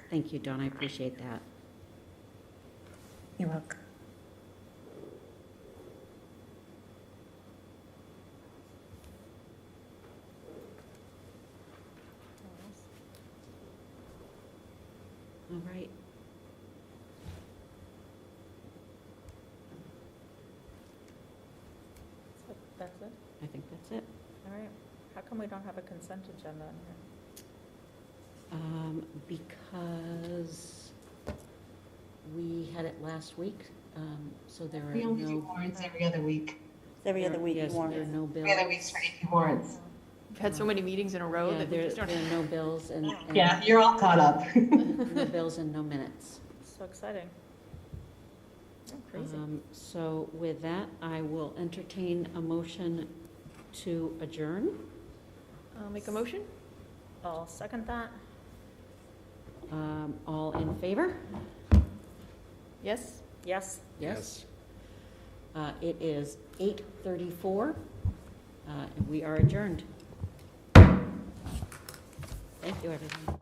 Thank you, Dawn, I appreciate that.
You're welcome.
All right.
That's it?
I think that's it.
All right. How come we don't have a consent agenda in here?
Because we had it last week, so there are
We only do
no.
warrants every other week.
Every other week,
Yes,
warrants.
there are no bills.
Every other week's for 18 warrants.
We've had so many meetings in a row
Yeah,
that we
there
just don't.
are no bills and.
Yeah, you're all caught up.
No bills and no minutes.
So exciting. Oh, crazy.
So with that, I will entertain a motion to adjourn.
I'll make a motion.
I'll second that.
All in favor?
Yes?
Yes.
Yes. It is 8:34, and we are adjourned. Thank you, everyone.